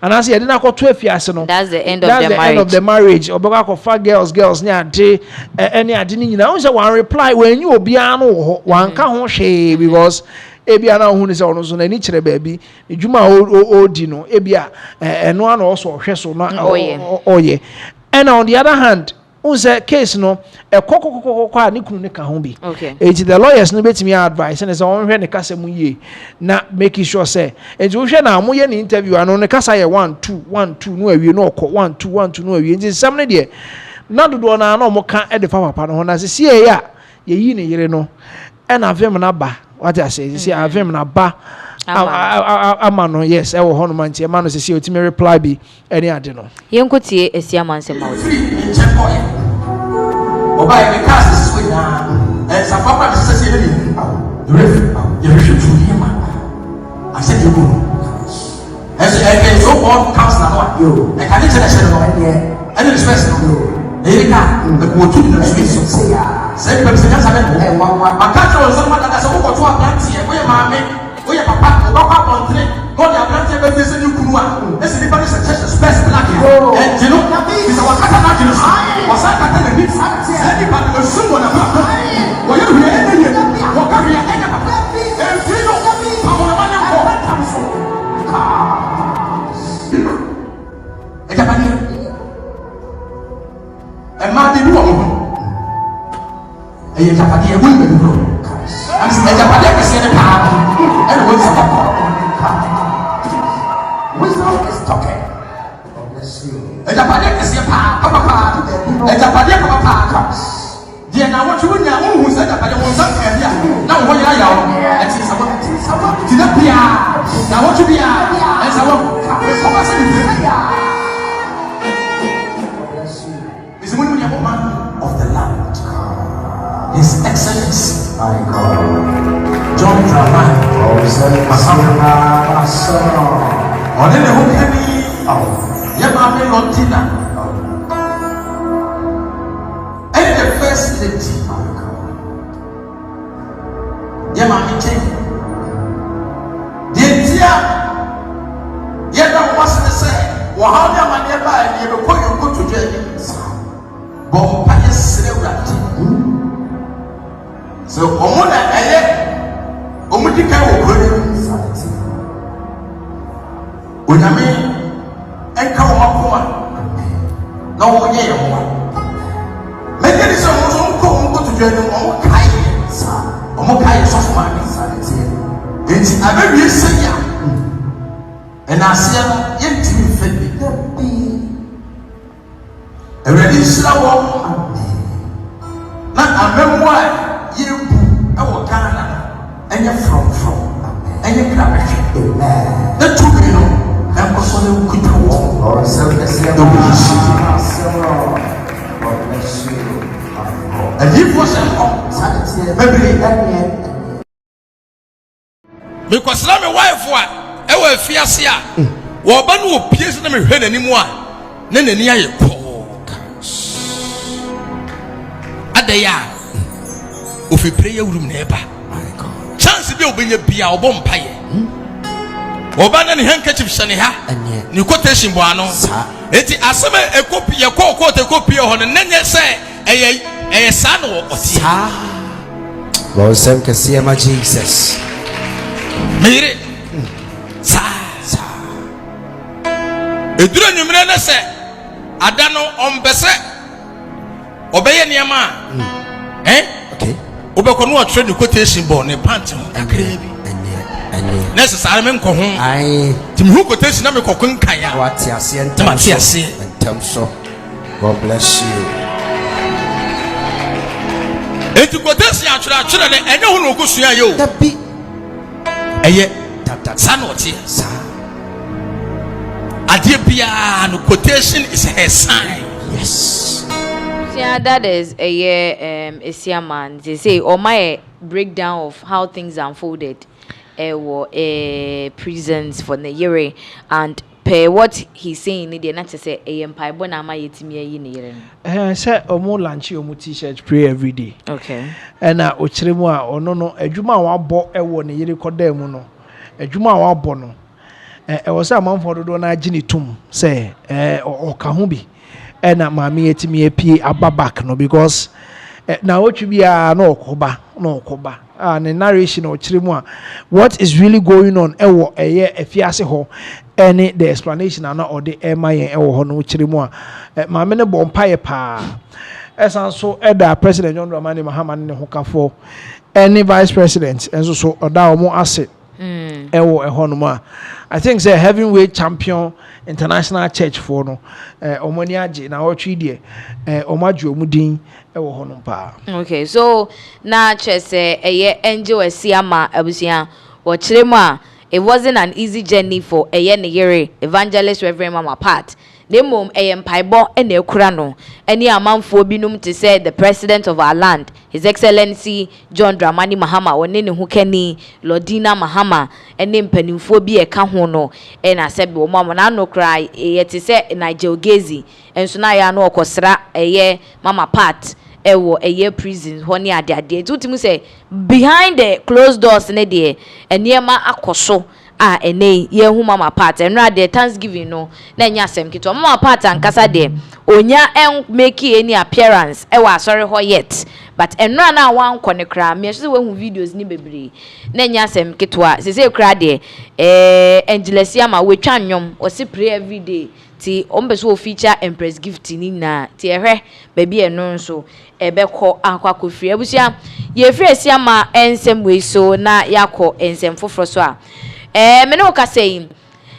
[SPEAKER 1] and as you didn't go 12 years no
[SPEAKER 6] that's the end
[SPEAKER 1] of the marriage obeka ko fa girls nya ade any ade ni nyina unse one reply when you obia no one ka ho hwe because ebia na hu ni se ono so na ni kire baabi edwuma odi no ebia eno ana oso hwe so na oye and on the other hand unse case no kokokokokwa ni kunu ne ka ho bi the lawyers no betimi advice and say on hwe ne kasa mu ye na make sure say enti wo hwe na mo ye ni interview ano ne kasa ye 1 2 no awie no okọ 1 2 no awie enti sam ne de na dodo na na mo ka e de fa papa no ho na se sie ya ye yi ne yire no e na avem na ba what I say see avem na ba amano yes e wo ho no man tie man no se sie otimi reply bi any ade no
[SPEAKER 6] yenkotie esia man se mawo
[SPEAKER 9] oba e cast this way na and some papa say say you refuse to hear man I said you go as a so on counselor no yo e can tell say no and the stress no Erika the go to the street so say people say just have e wa catch on some that say go to aplantie we maame we papa go kwa kontre go the aplantie be say you kunu a ese ni parish church space black and you know is our kata na kinu was I kata na ni say ni pa go sumo na papa wo you hear any wo ka hear any papa e fino amo na manya ko e ja pani e ma di duo mo e ja pani e win be duo e ja pani ke se ne pa e no wo sa wisdom is talking. E ja pani ke se pa papa e ja pani papa dia na wo chu nya wo hu se ja pani wo sa ka dia na wo ya ya o e ti sa wo ti da bia na wo chu bia e sa wo ko ba se ni is one of the land. His Excellency, my God, John Dramani, Mahama, on the Hokani, Yamame Lotina, and the first lady, my God, Yamame Chen, the India, Yada was the same, Wahana Maneba, and you go to jail. Bon pa yesre urati so omo na eye omudika wo kore onyame enka wo makoma na wo nye ye ho mekeni so mo so ko to dwanu omo kai so fo ma enti abewie seya enasia no yentimi febi Already slow na amemwa yebu ewo Ghana and you from and you grab it amen the two you know and also the good one or service the bless you and you was because na me wife wa ewo afiase a wo ba no opie na me hwe nanimu a na nani aye adaya ofi prayer room neba chance bi obenye bia obo mpaye oba na ne handkerchief shane ha ni quotation bo ano enti asema ekopi ye kokote kopi ho ne nenye se eye sa no oti
[SPEAKER 11] Lord sem ke siema Jesus
[SPEAKER 9] mire sa edura nyumre na se adano ombese obeye niama okay obeko no trade the quotation bo ne pant kakra bi nese sare me nko ho ai tim hu quotation na me kokon kan ya
[SPEAKER 11] what ya se entam so God bless you
[SPEAKER 9] enti quotation atwira ne enye hu no kosua ye o
[SPEAKER 11] dabi
[SPEAKER 9] eye sa no tie sa adie bia no quotation is her sign
[SPEAKER 11] yes.
[SPEAKER 6] Yeah, that is a year man. They say or my breakdown of how things unfolded prisons for the year and per what he's saying they not to say empire but na my yetimi
[SPEAKER 1] say omo lunch omo t-shirt pray every day.
[SPEAKER 6] Okay.
[SPEAKER 1] And ochiremu a ono no adwuma wa bo ewo ne yere kodam no adwuma wa bo no ɛwɔ sɛ amanfoɔ dodoɔ no agye ne tom sɛ ɔka ho bi ɛna maame yɛtumi apie aba back no because na wotwi biara na ɔkɔba ne narration ɔkyerɛ mu a what is really going on ɛwɔ ɛyɛ afiase hɔ ɛne the explanation ana ɔde ɛma yɛn ɛwɔ hɔ no kyerɛ mu a maame ne bɔ mpaeɛ paa ɛsan so ɛda president John Dramani Mahama ne ho kafoɔ ɛne vice president ɛnso so ɔda ɔmo ase ɛwɔ ɛhɔ no mu a I think say heavyweight champion international church for no ɔmo ani agye na ɔtwe deɛ ɔmo agye ɔmo din ɛwɔ hɔ no paa.
[SPEAKER 6] Okay, so na kyerɛ sɛ angel asiama abusia wɔkyerɛ mu a it wasn't an easy journey for ne yere evangelist Reverend Mama Pat. Nemom mpaebɔ na ekura no ɛne amanfoɔ binom te sɛ the president of our land His Excellency John Dramani Mahama wɔne ne ho kani Lordina Mahama ɛne mpanimfoɔ bi ɛka ho no ɛna sɛ bi wɔn amana no kra yɛte sɛ Nigel Gezi ɛnso na ya no ɔkɔsra Mama Pat ɛwɔ prison hɔ ne ade tutim sɛ behind the closed doors ne deɛ nneɛma akɔso ene yehu Mama Pat enra de Thanksgiving no na nya asem kito Mama Pat ankasa de onya make any appearance e wa sorry ho yet but enra na wan kɔ kra me so we hu videos ni bebre na nya asem kito a se kra de Angelesia ma we twa nwom o se pray every day ti ombe so feature empress gift ni na ti ehwe ba bi eno nso ebekɔ akwakofri abusia ye frɛ sia ma ensem we so na yakɔ ensem foforo so a Menoka saying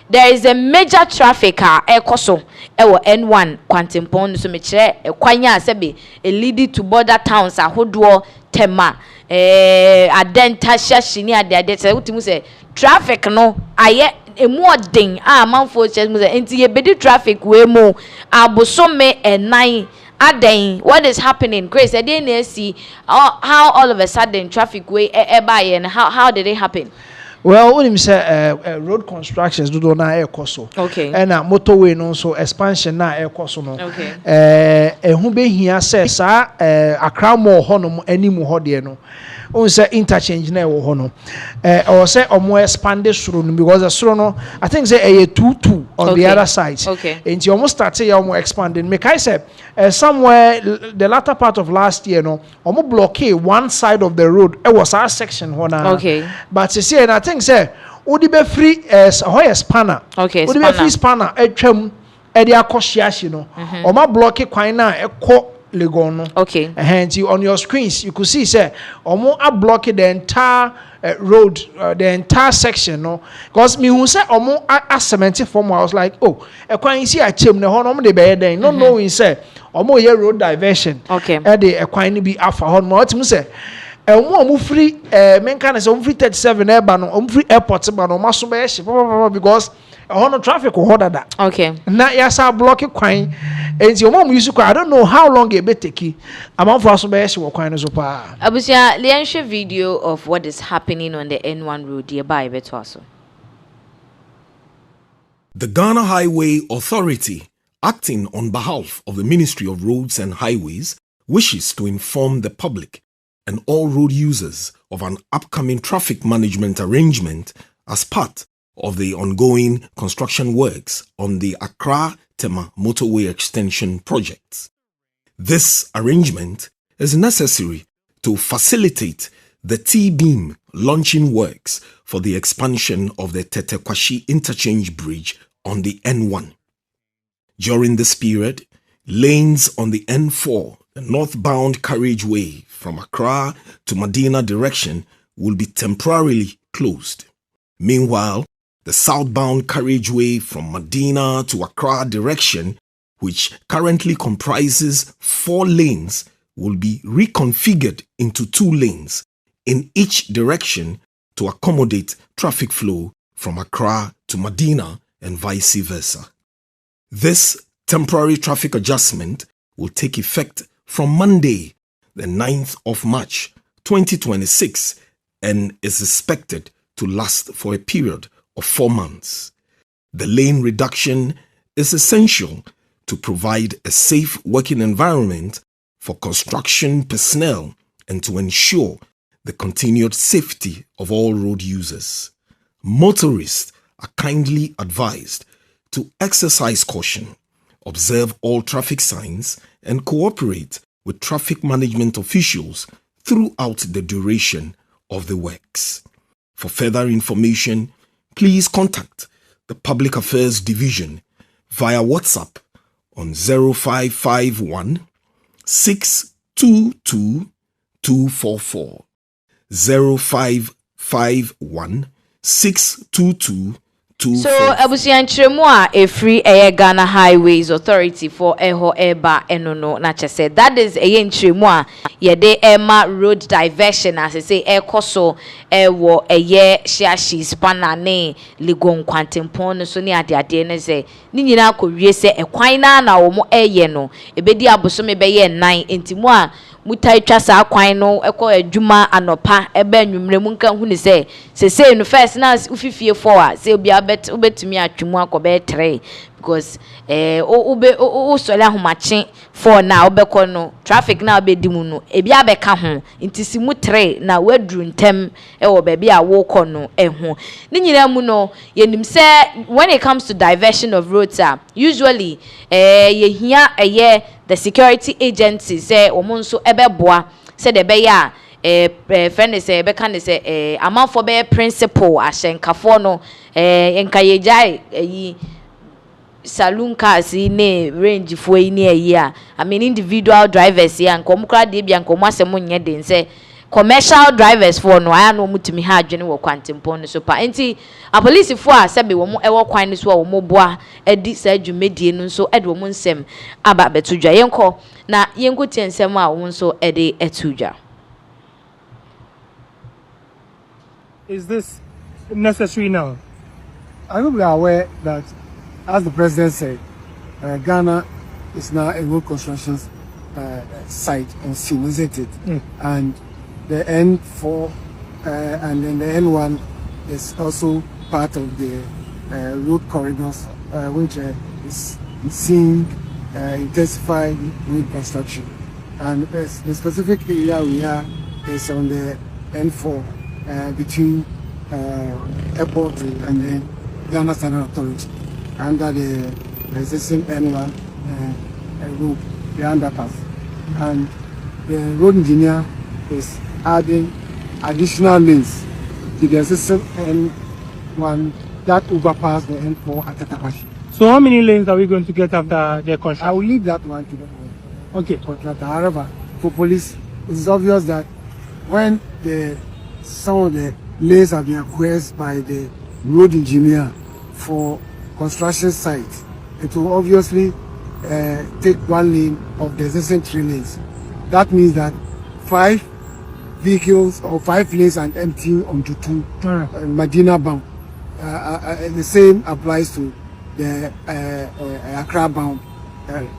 [SPEAKER 6] there is a major traffic ekoso ewo N1 Quantimpon so me kire ekwanya sebe leading to border towns ahodo tema adenta hyahyini ade se utimu se traffic no aye emu odin amanfo chemu se enti ye bedi traffic we mu abosome enan aden what is happening Grace na see how all of a sudden traffic way by and how did it happen?
[SPEAKER 1] Well, when you say road constructions do na ekoso.
[SPEAKER 6] Okay.
[SPEAKER 1] And motorway no so expansion na ekoso no.
[SPEAKER 6] Okay.
[SPEAKER 1] Hu be hia say sa Accra mo ho no animu ho de no. On say interchange na wo ho no. Or say omo expand suro no because the suro no I think say a 2-2 on the other side.
[SPEAKER 6] Okay.
[SPEAKER 1] And you almost start say omo expanding. Make I say somewhere the latter part of last year no omo blockade one side of the road. It was our section ho na.
[SPEAKER 6] Okay.
[SPEAKER 1] But you see and I think say odi be free hoye spanner.
[SPEAKER 6] Okay.
[SPEAKER 1] Odi be free spanner etwam e de akɔhyiahye no. Oma block kwan na ekɔ Legon no.
[SPEAKER 6] Okay.
[SPEAKER 1] Hence on your screens you could see say omo a block the entire road the entire section no because me who say omo a cement form I was like oh ekwan si achem ne ho no omo de be den no knowing say omo ye road diversion.
[SPEAKER 6] Okay.
[SPEAKER 1] E de ekwan ni bi afa ho no otim say omo free menka na say omo free 37 eba no omo free airport ba no maso be hye because no traffic ho dada.
[SPEAKER 6] Okay.
[SPEAKER 1] Na yasa block kwan enti omo use kwa I don't know how long it be take amount for aso be hye kwan no so pa.
[SPEAKER 6] Abusia lienshe video of what is happening on the N1 road nearby beto aso.
[SPEAKER 12] The Ghana Highway Authority, acting on behalf of the Ministry of Roads and Highways, wishes to inform the public and all road users of an upcoming traffic management arrangement as part of the ongoing construction works on the Accra-Tema Motorway Extension project. This arrangement is necessary to facilitate the T-beam launching works for the expansion of the Tetekwashi Interchange Bridge on the N1. During this period, lanes on the N4, the northbound carriageway from Accra to Medina direction, will be temporarily closed. Meanwhile, the southbound carriageway from Medina to Accra direction, which currently comprises 4 lanes, will be reconfigured into 2 lanes in each direction to accommodate traffic flow from Accra to Medina and vice versa. This temporary traffic adjustment will take effect from Monday, the 9th of March 2026, and is expected to last for a period of 4 months. The lane reduction is essential to provide a safe working environment for construction personnel and to ensure the continued safety of all road users. Motorists are kindly advised to exercise caution, observe all traffic signs, and cooperate with traffic management officials throughout the duration of the works. For further information, please contact the Public Affairs Division via WhatsApp on 0551 622 244 0551 622
[SPEAKER 6] So abusian chiremu a free Ghana Highways Authority for eho eba enono na chese that is a chiremu a yede ema road diversion as I say ekoso ewo eye shiashi spanner ne ligon kwantempon no so ne ade ne se ni nyina akɔwie se ekwan na wo mo eye no ebedi abosome be ye 9 entimu a mutai twa sa kwan no ekɔ adwuma anopa ebe anwumre mu nka hu ne se sese no first na ufifie for a se obi ubetumi atwemu akɔbe 3 because o sole ahomache for na obekɔ no traffic na obedi mu no ebi abeka ho ntisi mu 3 na wadru ntem wo baabi a wo kɔ no ho ni nyina mu no yenim se when it comes to diversion of roads usually yehia the security agencies say omonso ebeboa say de be ya friend say be kan say amanfo be principal ahyenkafo no enkayejai yi saloon cars ne range fo yi ne ayi I mean individual drivers ya nkom kra de bia nkom asem nye den say commercial drivers for no aya no mutumi ha adwene wo kwantempon no so pa enti a police for a sebe wo mo ewo kwan no so wo mo boa edi sa dwumedie no so ede wo mo nsem aba betudwa yenko na yenko tiensem a wo so ede etudwa.
[SPEAKER 13] Is this necessary now? I hope we are aware that, as the president said, Ghana is now a road construction site on scene, isn't it? And the N4 and then the N1 is also part of the road corridors, which is seeing intensified road construction. And the specific area we are is on the N4 between airport and then Ghana Standard Authority under the existing N1 road, the underpass. And the road engineer is adding additional lanes to the existing N1 that overpass the N4 at Tatapashi.
[SPEAKER 14] So how many lanes are we going to get after the construction?
[SPEAKER 13] I will leave that one to the contractor. However, for police, it's obvious that when some of the lanes have been acquired by the road engineer for construction sites, it will obviously take 1 lane of the existing 3 lanes. That means that 5 vehicles or 5 lanes and empty onto 2 Medina bound. The same applies to the Accra bound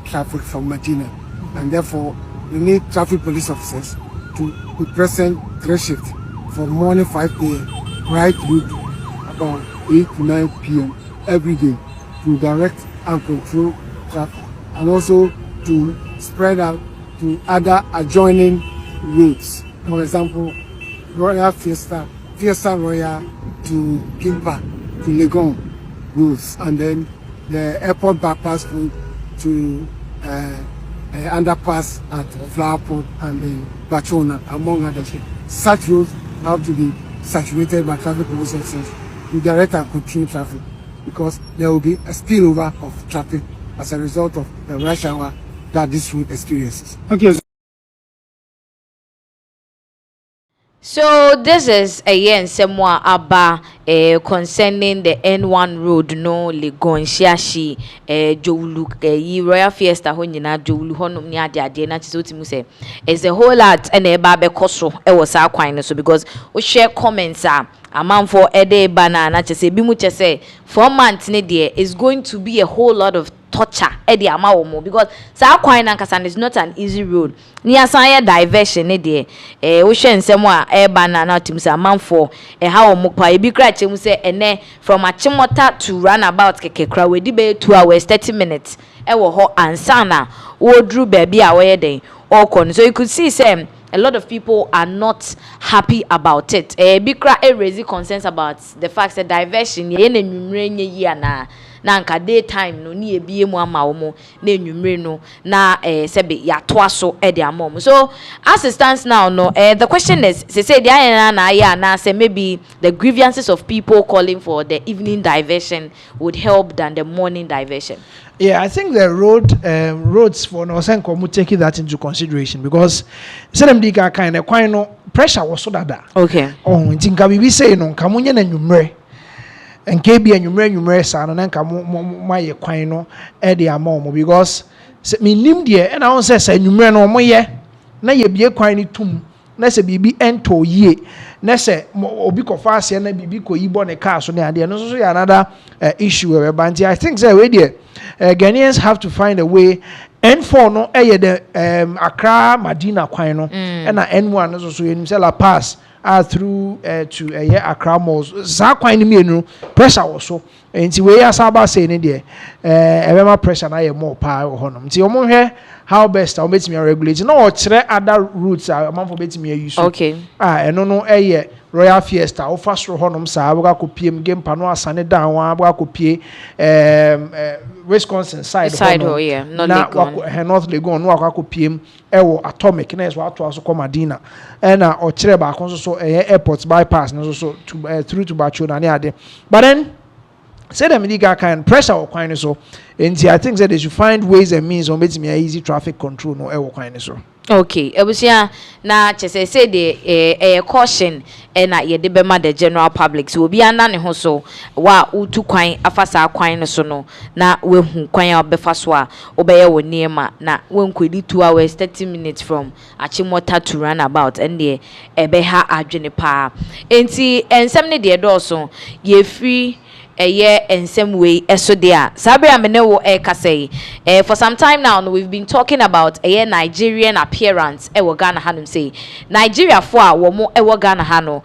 [SPEAKER 13] traffic from Medina, and therefore we need traffic police officers to be present 3 shifts from morning 5 a.m. right through about 8 to 9 p.m. every day to direct and control traffic, and also to spread out to other adjoining roads. For example, Royal Fiesta Royal to Kimpa to Legon roads, and then the airport bypass road to underpass at Flowerport and then Bachona, among others. Such roads have to be saturated by traffic police officers to direct and control traffic, because there will be a spillover of traffic as a result of the rush hour that this route experiences.
[SPEAKER 14] Okay.
[SPEAKER 6] So this is again semwa aba concerning the N1 road no Legon Shiashi Jowulu Royal Fiesta ho nyina Jowulu ho no ni ade na chise otimu say is a whole lot and e ba be koso e wo sa kwan no so, because we share comments amanfo ede bana na chise bi mu chese 4 months ne there is going to be a whole lot of torture ede amawo, because sa kwan na kasa is not an easy road ni asan diversion ne there we share nsem a e bana na otimu say amanfo ha wo pa e bi kra chemu say ene from Achimota to roundabout kekekra we di be 2 hours 30 minutes e wo ho ansa na wo dru baabi a wo ye den okon. So you could see say a lot of people are not happy about it. Bikra raising concerns about the fact that diversion na nka daytime no ni ebie mu ama wo na enwumre no na sebe ya toa so e de amom. So as it stands now no the question is say the ayana na say maybe the grievances of people calling for the evening diversion would help than the morning diversion.
[SPEAKER 1] Yeah, I think the roads for Nosenko will take that into consideration because Selemdika kind of quite no pressure was so that.
[SPEAKER 6] Okay.
[SPEAKER 1] Oh, Tinka we say no kamunye na nyumre. And KB and nyumre sa no nka mo ye kwan no e de amom because me nim de and I say nyumre no mo ye na ye bie kwan ni tum na se bibi ento yie na se obi kofa ase na bibi ko yibo ne car so ne ade no so another issue whereby I think say we there Ghanaians have to find a way. N4 no the Accra Medina kwan no and N1 no so you say La Paz through to Accra malls za kwan ni mienu pressure was so nti we asaba say ni there ebema pressure na ye more pa ho no nti omo hwe how best I bet me regulate no kire other routes am for bet me use
[SPEAKER 6] okay
[SPEAKER 1] eno no Royal Fiesta offer so honom sa abga ko piem game pano asane down wa abga ko pie Wisconsin side
[SPEAKER 6] ho yeah not
[SPEAKER 1] North Legon no akwa ko piem ewo Atomic na so ato aso ko Madina na o kire ba kon so airport bypass no so through to Bacho na ade but then say the medical kind pressure or kwan so and I think that they should find ways and means on betting me easy traffic control no ewo kwan so.
[SPEAKER 6] Okay, ebusia na chese say the caution na ye de bema the general public so obi ana ne ho so wa utu kwan afasa kwan no so no na we hu kwan a obefa so a obeye wo niema na we nkwedi 2 hours 30 minutes from Achimota to roundabout and the ebeha adwene pa enti ensem ne de do so ye free in some way so there sabre amene wo kasei for some time now we've been talking about Nigerian appearance wo Ghana hanum say Nigeria for a wo mo wo Ghana hano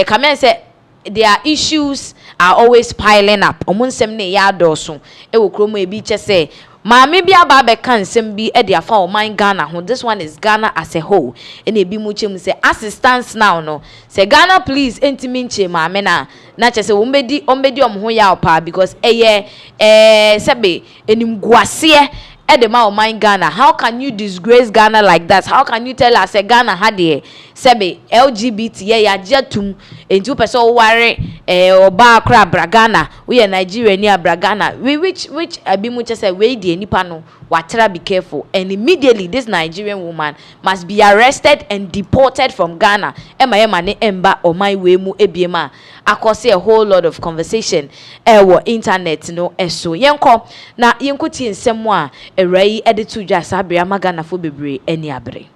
[SPEAKER 6] come say their issues are always piling up omunsem ne ya doso wo kromo e bi che say Mami bi aba be kan nsem bi e de afa o man Ghana ho this one is Ghana as a whole and e bi mu chem say assistance now no say Ghana please entimi nche maame na che say ombedi omho ya opa because sebe enim guase e de ma o man Ghana. How can you disgrace Ghana like that? How can you tell us say Ghana had the sebe LGBT ya jetum enti person o ware oba akra bragana we Nigeria ni bragana we which abi mu che say we dey nipa no watera be careful and immediately this Nigerian woman must be arrested and deported from Ghana ema ne emba o my we mu ebiema akose a whole lot of conversation wo internet no eso yenko na yenko tie nsem a ewrai editu dwa sabre amagana fo bebre eni abre.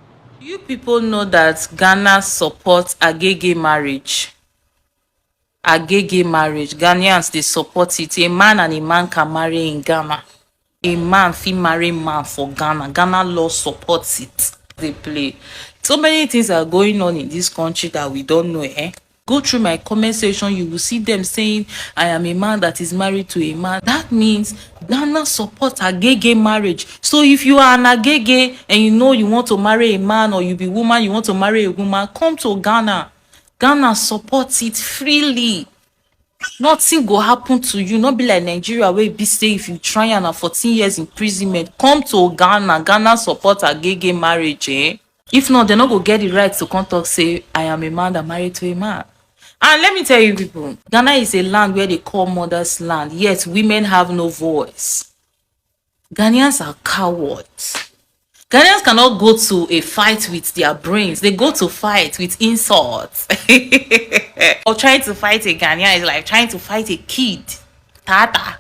[SPEAKER 15] You people know that Ghana supports agege marriage. Agege marriage. Ghanaians, they support it. A man and a man can marry in Ghana. A man fit marry man for Ghana. Ghana law supports it. They play. So many things are going on in this country that we don't know, Go through my comment section, you will see them saying, I am a man that is married to a man. That means Ghana supports agege marriage. So if you are an agege and you know you want to marry a man or you be woman, you want to marry a woman, come to Ghana. Ghana supports it freely. Nothing go happen to you. Not be like Nigeria where be say if you try and 14 years imprisonment. Come to Ghana. Ghana supports agege marriage, If not, they're not going to get the right to come talk, say, I am a man that married to a man. And let me tell you people, Ghana is a land where they call mother's land, yet women have no voice. Ghanaians are cowards. Ghanaians cannot go to a fight with their brains. They go to fight with insults. Or trying to fight a Ghanaian is like trying to fight a kid. Tata.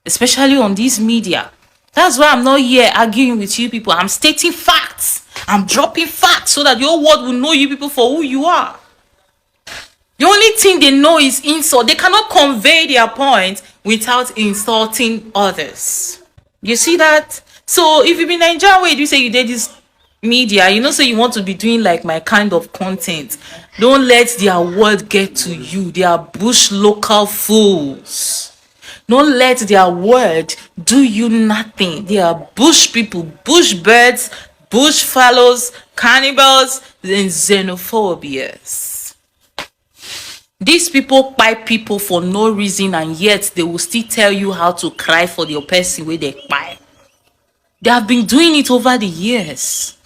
[SPEAKER 15] Especially on this media. That's why I'm not here arguing with you people. I'm stating facts. I'm dropping facts so that your world will know you people for who you are. The only thing they know is insult. They cannot convey their point without insulting others. You see that? So if you be Nigerian, wait, you say you did this media, you know, say you want to be doing like my kind of content. Don't let their word get to you. They are bush local fools. Don't let their word do you nothing. They are bush people, bush birds, bush fellows, cannibals, and xenophobias. These people buy people for no reason, and yet they will still tell you how to cry for the person where they buy. They have been doing it over the years.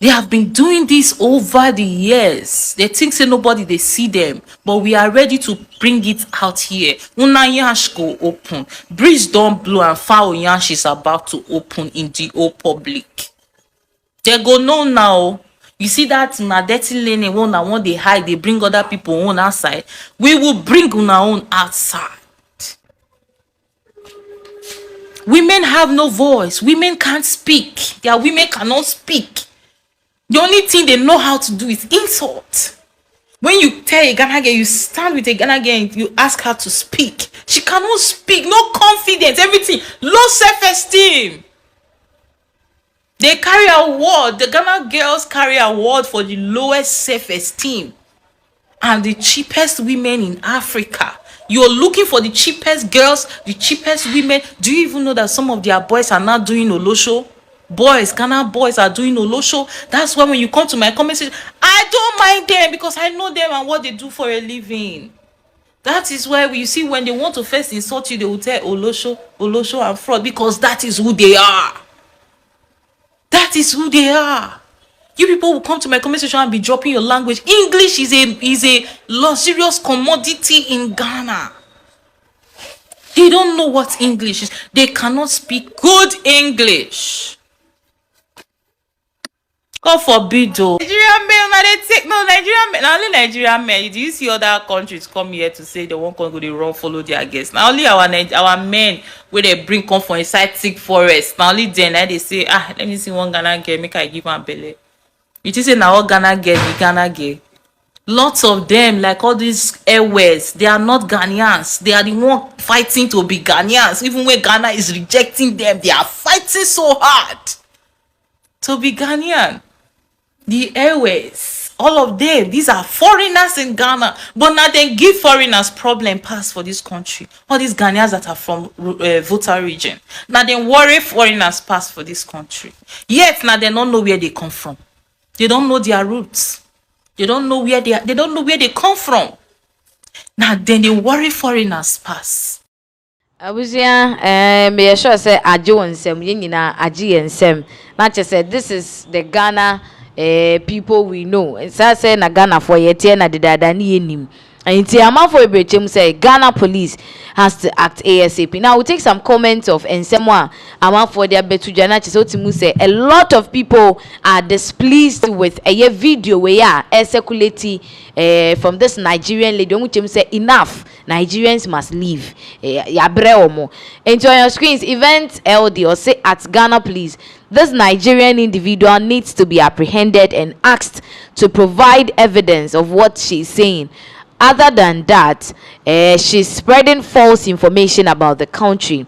[SPEAKER 15] They have been doing this over the years. They think say nobody they see them, but we are ready to bring it out here. Una yansh go open. Breeze don't blow and foul yansh is about to open in the whole public. They go no now. You see that na dirty lane one that one they hide, they bring other people on outside. We will bring una own outside. Women have no voice. Women can't speak. Their women cannot speak. The only thing they know how to do is insult. When you tell a Ghana girl, you stand with a Ghana girl and you ask her to speak. She cannot speak, no confidence, everything. Low self-esteem. They carry award. The Ghana girls carry award for the lowest self-esteem. And the cheapest women in Africa. You're looking for the cheapest girls, the cheapest women. Do you even know that some of their boys are not doing Olosho? Boys, Ghana boys are doing Olosho. That's why when you come to my comment section, I don't mind them because I know them and what they do for a living. That is why you see when they want to first insult you, they will tell Olosho, Olosho and fraud because that is who they are. That is who they are. You people will come to my comment section and be dropping your language. English is a luxurious commodity in Ghana. They don't know what English is. They cannot speak good English. God forbid though. Nigerian men, now they take no Nigerian men. Now only Nigerian men. Do you see other countries come here to say they won't go they run follow their guests? Now only our men where they bring come from inside thick forest. Now only then they say, let me see one Ghana girl, make I give one belly. It is now all Ghana girl, the Ghana girl. Lots of them, like all these airways, they are not Ghanaians. They are the one fighting to be Ghanaians. Even when Ghana is rejecting them, they are fighting so hard to be Ghanaian. The airways, all of them, these are foreigners in Ghana. But now they give foreigners problem pass for this country. All these Ghanaians that are from Volta region. Now they worry foreigners pass for this country. Yet now they don't know where they come from. They don't know their roots. They don't know where they are. They don't know where they come from. Now then they worry foreigners pass.
[SPEAKER 6] Abusia, me sure say aje wonsem yenyina aje yensem. Na che say this is the Ghana people we know. Say na Ghana for yetie na dedada ni yenim. And for Ibrahim say Ghana police has to act ASAP. Now we'll take some comments of Ensemwa Ama for their Betujana Chisotimu say a lot of people are displeased with a video where circulating from this Nigerian lady which say enough. Nigerians must leave. And on your screens, event LD or say at Ghana police. This Nigerian individual needs to be apprehended and asked to provide evidence of what she's saying. Other than that, she's spreading false information about the country.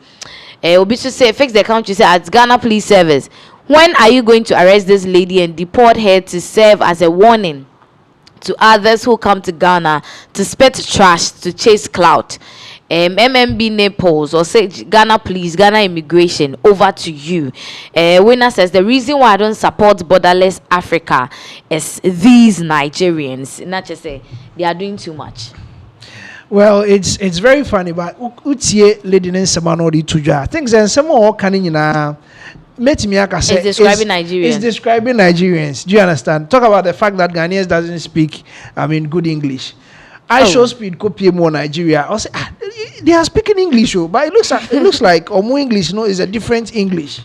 [SPEAKER 6] Obisu say, fix the country, say, at Ghana Police Service, when are you going to arrest this lady and deport her to serve as a warning to others who come to Ghana to spit trash, to chase clout? MMB Naples or say Ghana Police, Ghana Immigration, over to you. Winner says the reason why I don't support borderless Africa is these Nigerians. Not just say they are doing too much.
[SPEAKER 1] Well, it's very funny, but utie lady in Samano di tuja. Things and some more canning na. It's
[SPEAKER 6] describing Nigerians.
[SPEAKER 1] It's describing Nigerians. Do you understand? Talk about the fact that Ghanaians doesn't speak, good English. I show speed copy more Nigeria. I say they are speaking English, but it looks like more English. No, is a different English.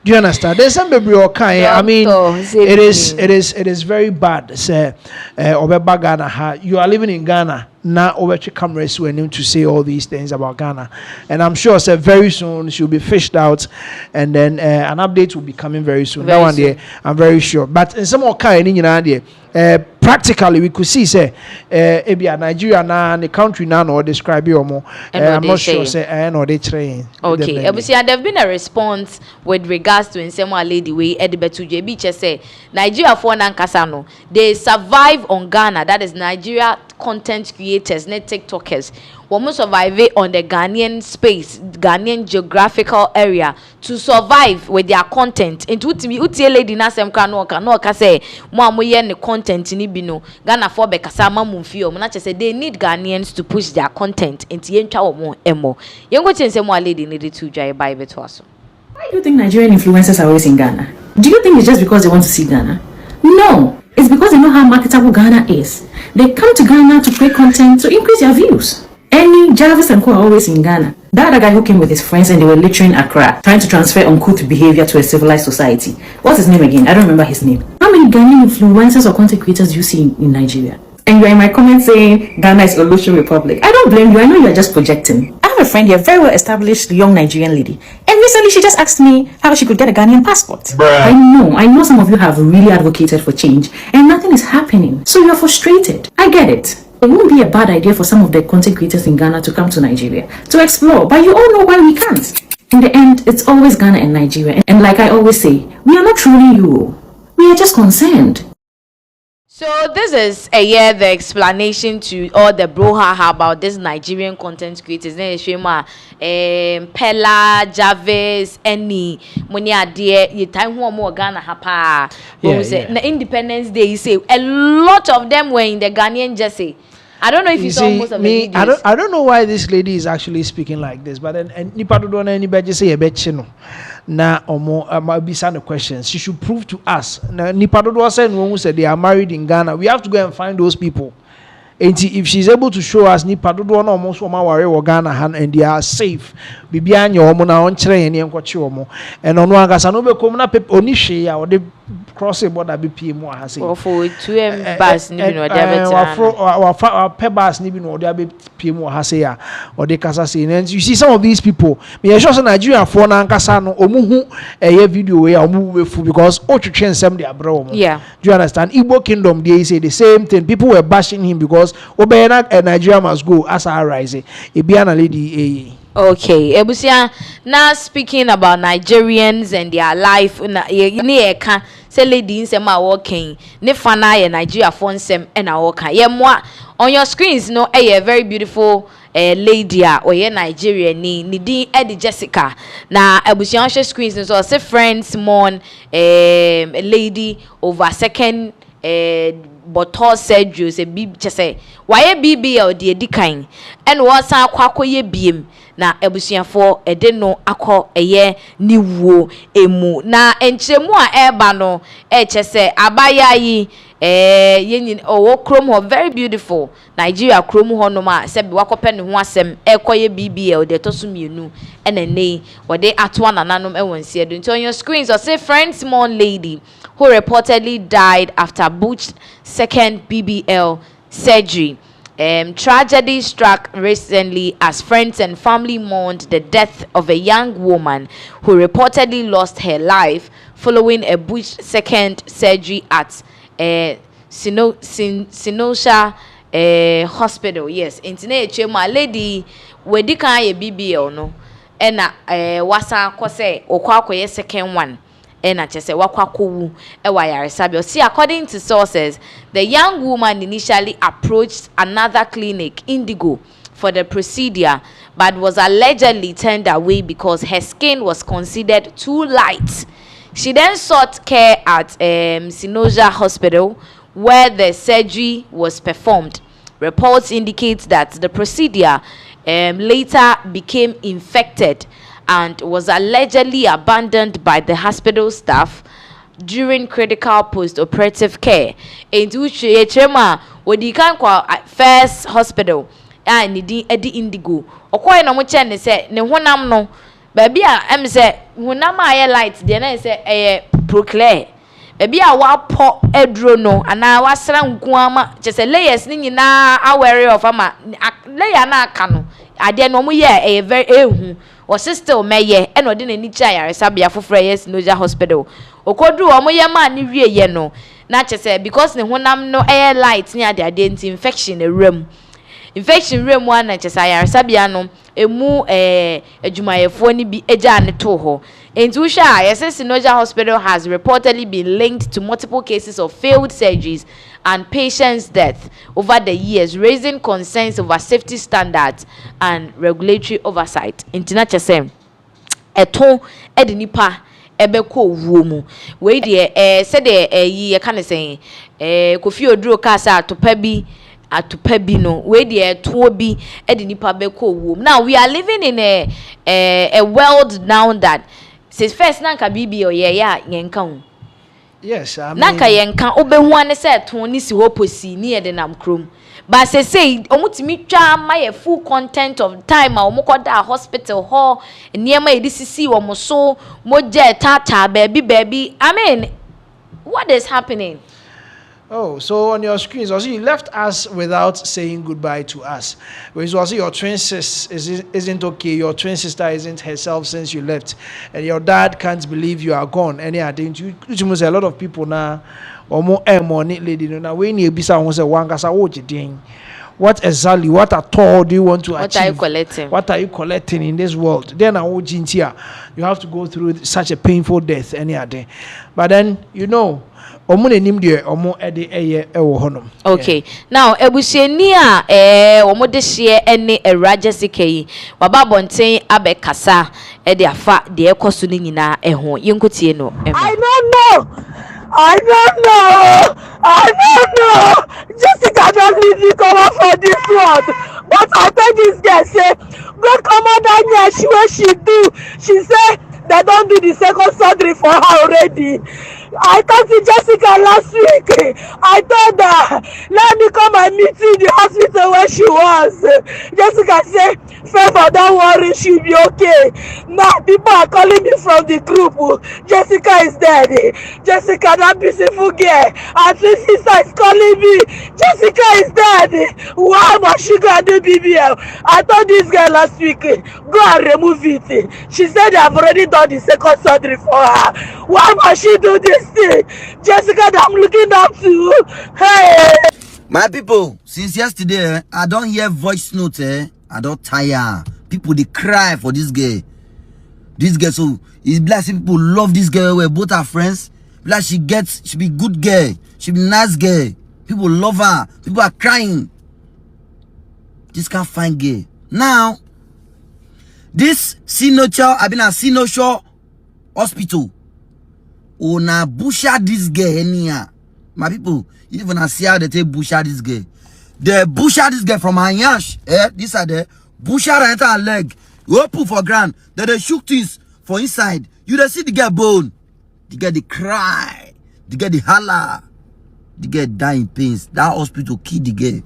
[SPEAKER 1] Do you understand? There's some baby or kind. It is very bad. Say, Ghana. You are living in Ghana now. Over to cameras who need to say all these things about Ghana, and I'm sure very soon she'll be fished out, and then an update will be coming very soon. That one day, I'm very sure. But in some more kind, practically we could see say Nigeria now the country now or describe you more. I'm not sure say or they train.
[SPEAKER 6] Okay, there've been a response with regards to Nsemwa lady way Edibetu JB say Nigeria for Nankasano they survive on Ghana, that is Nigeria content creators, net TikTokers. women survive on the Ghanaian space, Ghanaian geographical area to survive with their content. Into uti lady na sem no ka say mo amoye ne content ni bi no Ghana for be kasa ma mumfio mo na che say they need Ghanaians to push their content into yentwa wo mo emo. Yengo chense mo lady need to dry by beto aso.
[SPEAKER 16] Why do you think Nigerian influencers are always in Ghana? Do you think it's just because they want to see Ghana? No, it's because they know how marketable Ghana is. They come to Ghana to create content to increase their views. Any Jarvis and Co are always in Ghana. That other guy who came with his friends and they were lecturing Accra, trying to transfer uncouth behavior to a civilized society. What's his name again? I don't remember his name. How many Ghanaian influencers or content creators do you see in Nigeria? And you're in my comments saying Ghana is a Olusegun Republic. I don't blame you. I know you're just projecting. I have a friend here, very well established young Nigerian lady. And recently she just asked me how she could get a Ghanaian passport. Bruh. I know some of you have really advocated for change and nothing is happening. So you're frustrated. I get it. It wouldn't be a bad idea for some of the content creators in Ghana to come to Nigeria to explore, but you all know why we can't. In the end, it's always Ghana and Nigeria. And like I always say, we are not truly you. We are just concerned.
[SPEAKER 6] So this is the explanation to all the brouhaha about this Nigerian content creators. Then Shema, Pella, Jarvis, any money idea. You time who more Ghana hapa. The Independence Day, you say a lot of them were in the Ghanaian jersey. I don't know if you saw most of the videos.
[SPEAKER 1] I don't know why this lady is actually speaking like this, but then nipa don't anybody say a betchino. Na omo might be some questions. She should prove to us. Na nipa don't say no one said they are married in Ghana. We have to go and find those people. And if she's able to show us nipa don't know almost woman worry Ghana and they are safe. Bibian your omo na on train and kwachi omo. And on one gas no be come na oni share or the cross border BPM wa say.
[SPEAKER 6] Or for 2M bus ni bi no dia better.
[SPEAKER 1] Our pebas ni bi no dia BPM wa say ya or the kasa say. And you see some of these people, me sure say Nigeria for na nkasa no omu hu video we omu we fu because otwetwe nsem de abra omo.
[SPEAKER 6] Yeah.
[SPEAKER 1] Do you understand? Igbo Kingdom they say the same thing. People were bashing him because Nigeria must go as a rising. Ibiana lady.
[SPEAKER 6] Okay, Ebusia. Now speaking about Nigerians and their life, say lady nsem a walking. Ne fana ye Nigeria for nsem and a walker. Ye moi on your screens no a very beautiful lady or ye Nigeria ni din Eddie Jessica. Na Ebusia on screens so say friends mon lady over second bottle surgery say be just say why BBL the edikan and was akwakoye biem na ebusuafo ede no akọ ni wo emu na enchemu a eba no che abaya yi yenyin owo krom ho very beautiful Nigeria krom ho no ma se be wakope ne ho asem ekoye BBL de to so mienu enene wode atwa nananom ewonsie do nti on your screens or say friend small lady who reportedly died after botched second BBL surgery. Tragedy struck recently as friends and family mourned the death of a young woman who reportedly lost her life following a botched second surgery at Sinosha Hospital. Yes, internet my lady wedi kan ye BBL no ena wasa kose okwakoye second one. See, according to sources, the young woman initially approached another clinic, Indigo, for the procedure, but was allegedly turned away because her skin was considered too light. She then sought care at Sinosha Hospital, where the surgery was performed. Reports indicate that the procedure later became infected and was allegedly abandoned by the hospital staff during critical post-operative care. Into which we can call first hospital and Eddie Indigo. Okoye na mo chen say ne honam no baby a say honam aye light de na say proclear baby a wa po edro no ana wa sra nku ama che layers ni nyina aware of ama layer na aka no ade no mo ye very ehu or still meye and odi na ni chaya resabia foforo yes Noja Hospital okodu omo ye ma ni wie ye no na che because ne honam no air light ni ade infection ewram infection rem one na chesa yaresabia no emu adwumayefo ni bi eja ne to ho enti wo hwa yes Sinoja Hospital has reportedly been linked to multiple cases of failed surgeries and patients' death over the years, raising concerns over safety standards and regulatory oversight. Intina chesem eto edinipa ebeko owuo mu we de said yi kan say Kofi Oduro kasa atopa bi no we de eto bi edinipa beko owuo mu. Now we are living in a world now that says first nanka bibi oye ya yenka hu.
[SPEAKER 1] Yes, I mean.
[SPEAKER 6] Nanka yenka obehu ane se to ni si hoposi ni e de nam krom. But say omutimi twa my full content of time a omokoda hospital hall niema edisisi omoso moje tata baby. I mean, what is happening?
[SPEAKER 1] Oh, so on your screens, also you left us without saying goodbye to us. Because also your twin sister isn't okay. Your twin sister isn't herself since you left, and your dad can't believe you are gone. Any didn't you? Say a lot of people now, or more money lady. Now when you be someone say one kasa what exactly, what at all do you want to achieve?
[SPEAKER 6] What are you collecting?
[SPEAKER 1] What are you collecting in this world? Then you have to go through such a painful death any day. But then you know. Okay.
[SPEAKER 6] Now, ebusieni a omo de share ene eraja sike waba bonten abekasa e de afa de ekoso ni nyina eho yenkotie no.
[SPEAKER 5] I don't know. Jessica don't leave me come out for this one. But I tell this girl say, go come out down here. She do. She say they don't do the second surgery for her already. I talked to Jessica last week. I told her, let me come and meet you in the hospital where she was. Jessica said, Favor, don't worry, she'll be okay. Now people are calling me from the group. Jessica is dead. Jessica, that beautiful girl. And sister is calling me. Jessica is dead. Why must she go and do BBL? I told this girl last week, go and remove it. She said they have already done the second surgery for her. Why must she do this thing? Jessica, I'm looking up to. Hey!
[SPEAKER 17] My people, since yesterday, I don't hear voice note. I don't tire. People, they cry for this girl. This girl, so it's blessed. People love this girl. We're both our friends. Like she be good girl. She be nice girl. People love her. People are crying. This can't find girl. Now, this Sinosho hospital. Una busha this girl anyhow. My people, even I see how they take busha this girl. They busha this girl from her yash. This are the busha her entire leg. You open for ground. Then they shook things for inside. You they see the girl bone. The girl they cry. The girl they holler. The girl die in pains. That hospital kill the girl.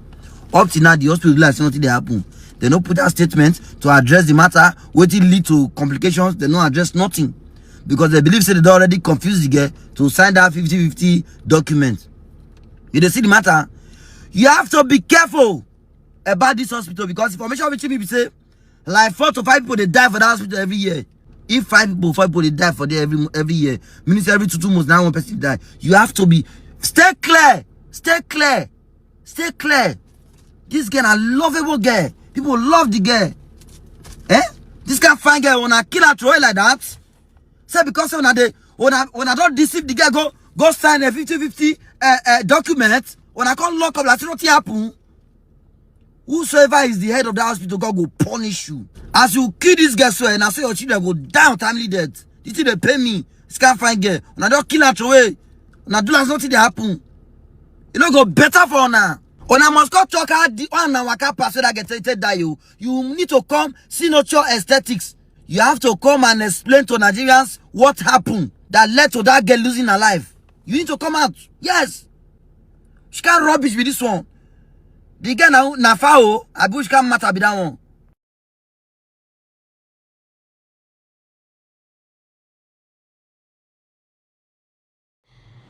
[SPEAKER 17] Up to now, the hospital like nothing they happen. They don't put that statement to address the matter. Waiting lead to complications. They don't address nothing. Because they believe they already confused the girl to sign that 50-50 document. You don't see the matter. You have to be careful about this hospital because information which people say like 4 to 5 people they die for that hospital every year. If 5 people they die for there every year, means every 2 months now 1 person die. You have to be stay clear. This girl a lovable girl. People love the girl. This kind of fine girl wanna kill her throw like that. Say because when I don't deceive the girl, go sign a 50-50 document. When I can't lock up, that's not happen. Whosoever is the head of the hospital, God will punish you. As you kill this girl, so and I say your children go down timely death. This is they pay me. This can't find girl. When I don't kill her away, when I do that's nothing they happen. You know go better for now. When I must go talk out the one and waka pass that get that you need to come see no your aesthetics. You have to come and explain to Nigerians what happened that led to that girl losing her life. You need to come out. Yes. She can't rubbish with this one. The girl now, Nafao, Abush can't matter with that one.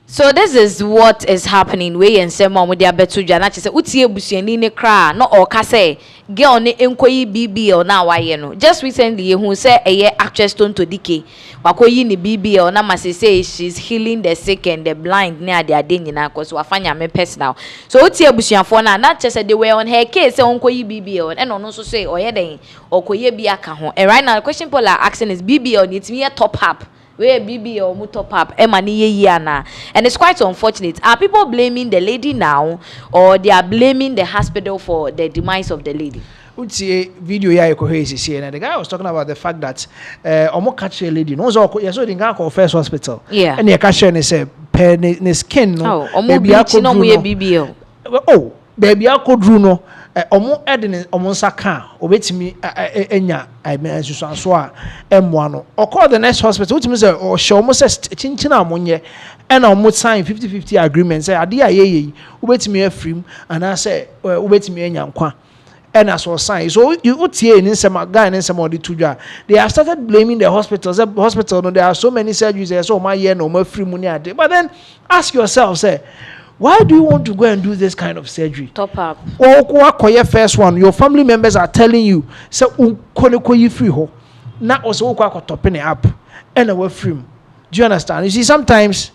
[SPEAKER 6] So this is what is happening. We and say mom with their betu jana say utie busuani ne kra no or ka say girl ne enkoyi BBL na waye no. Just recently who say actress Tonto Dike wakoyi ni BBL na mase say she's healing the sick and the blind ne ade ade nyina cause wafanya me personal. So utie busuafo na not just say they were on her case say onkoyi BBL and no so say oye den okoye bi aka ho. And right now the question people are asking is BBL needs me a top up. Where BB or top up and it's quite unfortunate. Are people blaming the lady now or they are blaming the hospital for the demise of the lady?
[SPEAKER 1] Video and the guy was talking about the fact that almost catch a lady no so the guy called first hospital and the catch and say pen skin no baby
[SPEAKER 6] BBL
[SPEAKER 1] baby I could do no omo edin omo saka obetimi enya asusanso a emwa no call the next hospital utimi say o show mo say chinchina amonye and omo sign 50-50 agreement say ade ayeye obetimi afrim and say obetimi enya nkwa and as was sign so you utie in some guy in some of the tuja they have started blaming the hospitals. The hospital no there are so many surgeries there so my year no more free money ade but then ask yourself say why do you want to go and do this kind of surgery?
[SPEAKER 6] Top up.
[SPEAKER 1] Or first one, your family members are telling you, so you free ho. Now also topping it up and away free. Do you understand? You see, sometimes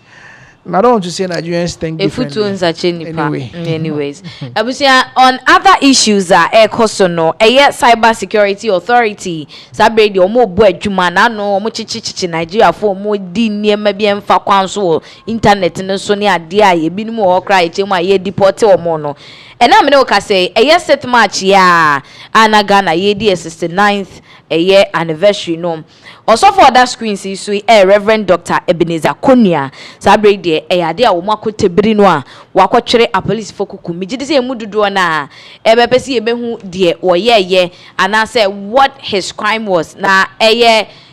[SPEAKER 1] I don't want to say Nigerians think differently.
[SPEAKER 6] Anyways, on other issues no cyber security authority sabre the omo bo adwuma na no omo chichichi Nigeria for omo di niema bi emfa kwanso internet no so ne ade a ye binum o kra echemu a ye deport omo no ena me no ka say set match ya anaga na ye di 69th anniversary no also for other screens so Reverend Dr. Ebenezer Konya sabre de ade a wo makotebiri no a wakotwere a police fokuku migide say emu dodo na ebepesi ebehu de oyeye and say what his crime was na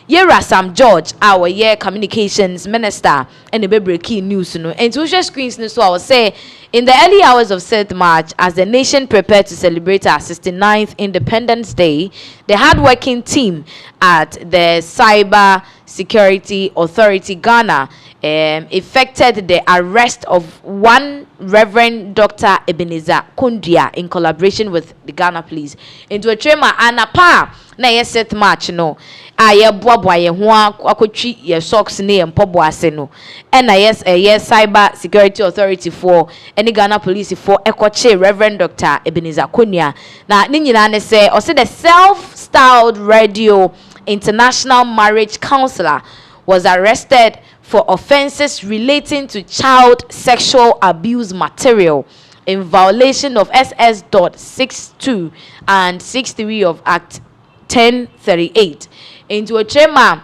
[SPEAKER 6] Yera Sam George, our communications minister, and the breaking news. And social screens, so I will say, in the early hours of 7th March, as the nation prepared to celebrate our 69th Independence Day, the hardworking team at the Cyber Security Authority Ghana effected the arrest of one Reverend Dr. Ebenezer Kundia in collaboration with the Ghana Police into a trema anapa na set match no aye boaboa ye ho akotwi ye socks ne empobo ase no na Cyber Security Authority for any Ghana Police for ekoche Reverend Dr. Ebenezer Kundia na ni nyina ne say o say the self-styled radio international marriage counselor was arrested for offenses relating to child sexual abuse material in violation of SS.62 and 63 of Act 1038 into a trema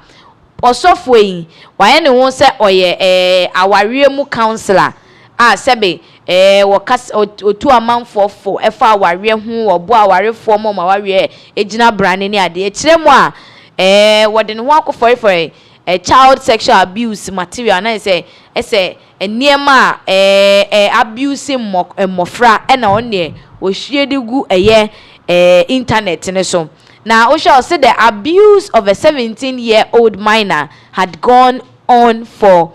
[SPEAKER 6] osofwe why ne won say oye awariemu counselor sebe wakas otu amanfo for efa aware hu obo aware fo mo aware ejina brane ne ade ekiremu a wode ne ho akofore a child sexual abuse material na say niema abuse mofra na onne wo hwie de gu internet ne so now we shall say the abuse of a 17-year-old minor had gone on for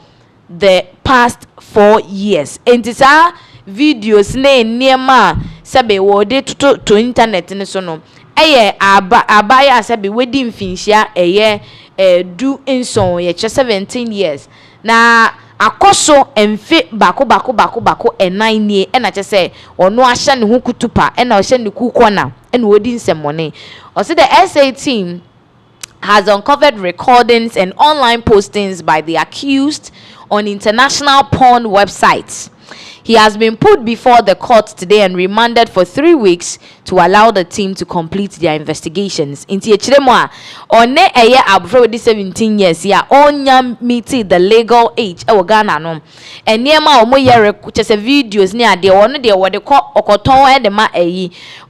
[SPEAKER 6] the past 4 years and these are videos ne niema sabe wo de to internet ne so no abaya sabe wedding finshia do inson ye 17 years na akoso emfe bako enan nie na che say ono ahya ne ho kutupa na o hye ne kukona na wodi nsemone o say the SA team has uncovered recordings and online postings by the accused on international porn websites. He has been put before the court today and remanded for 3 weeks to allow the team to complete their investigations. Inti echiremo one abufre with 17 years ya onya meet the legal age e Ghana no. Eniema omo yere chese videos ni ade wono de wode okoton e de ma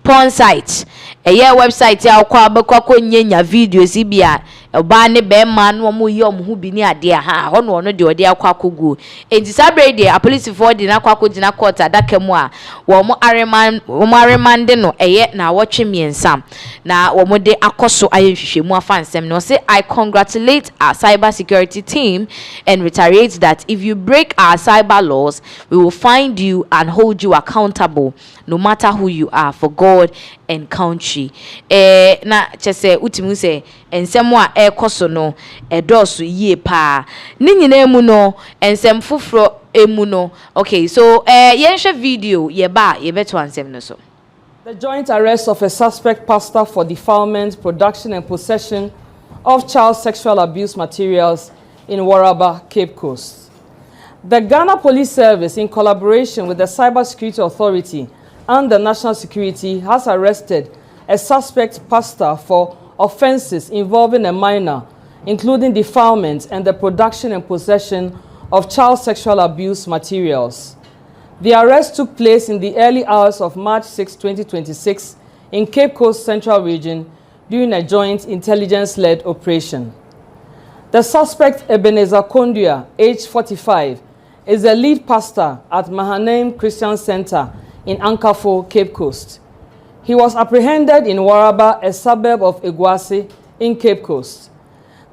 [SPEAKER 6] porn site. Website ya kwa nyenya videos ibia oba ne be ma no mo yi omo hu bi ni ade ha ho no de ode akwa kogu. Enti sabre de a police for de na kwa jina court adakemu a wo mo aremande no na wotwe miensa na wo mo de akoso ayenhwehwemu afansem no say I congratulate our cyber security team and reiterate that if you break our cyber laws, we will find you and hold you accountable, no matter who you are, for God and country. Na chese utimu se ensem a ekoso no edoso yie pa. Ni nyina emu no ensem foforo emu no. Okay, so yenhwe video yebeto ansem no so.
[SPEAKER 18] The joint arrest of a suspect pastor for defilement, production and possession of child sexual abuse materials in Waraba, Cape Coast. The Ghana Police Service, in collaboration with the Cyber Security Authority and the National Security, has arrested a suspect pastor for offenses involving a minor, including defilement and the production and possession of child sexual abuse materials. The arrest took place in the early hours of March 6, 2026 in Cape Coast Central Region during a joint intelligence-led operation. The suspect, Ebenezer Kondia, aged 45, is the lead pastor at Mahanaim Christian Center in Ankafo, Cape Coast. He was apprehended in Waraba, a suburb of Eguasi in Cape Coast.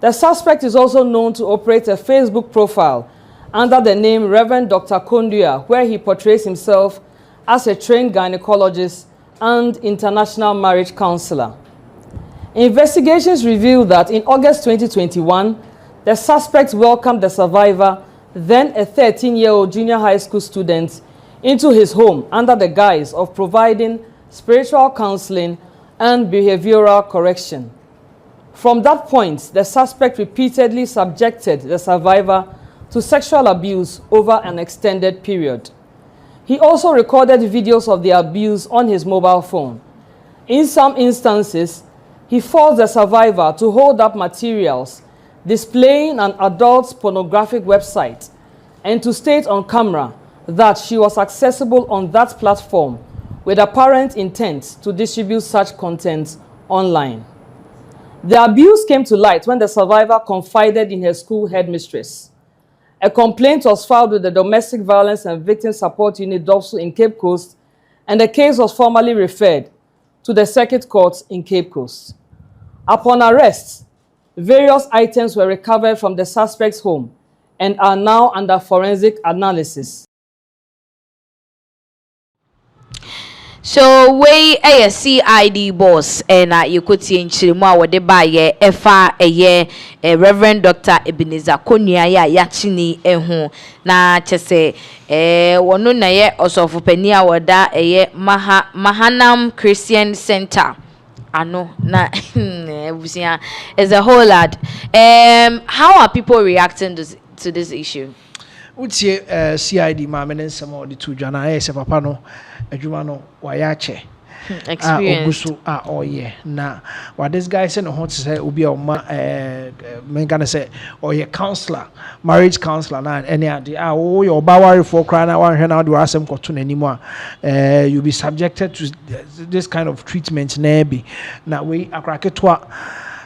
[SPEAKER 18] The suspect is also known to operate a Facebook profile under the name Reverend Dr. Kondia, where he portrays himself as a trained gynecologist and international marriage counselor. Investigations reveal that in August 2021, the suspect welcomed the survivor, then a 13-year-old junior high school student, into his home under the guise of providing spiritual counseling and behavioral correction. From that point, the suspect repeatedly subjected the survivor to sexual abuse over an extended period. He also recorded videos of the abuse on his mobile phone. In some instances, he forced the survivor to hold up materials displaying an adult pornographic website and to state on camera that she was accessible on that platform with apparent intent to distribute such content online. The abuse came to light when the survivor confided in her school headmistress. A complaint was filed with the Domestic Violence and Victim Support Unit DOVSU in Cape Coast, and the case was formally referred to the Circuit Court in Cape Coast. Upon arrest, various items were recovered from the suspect's home and are now under forensic analysis.
[SPEAKER 6] So we a CID boss and you could see in Chirima what they buy a year Reverend Dr. Ebenezer Konya Yachini ehu na chese wonu na ye also for penia wada Mahanam Christian Center. Ano na is a whole lot. How are people reacting to this issue?
[SPEAKER 1] Utie CID ma menen samo de tu dwana e se papa no adwuma no wayache
[SPEAKER 6] experience
[SPEAKER 1] oye na what this guy say no hot say obi o ma men gonna say oye counselor, marriage counselor na any ade wo your bawari for cry na wan hwe na de asem koto nanimu you be subjected to this kind of treatment na be na we akraketwa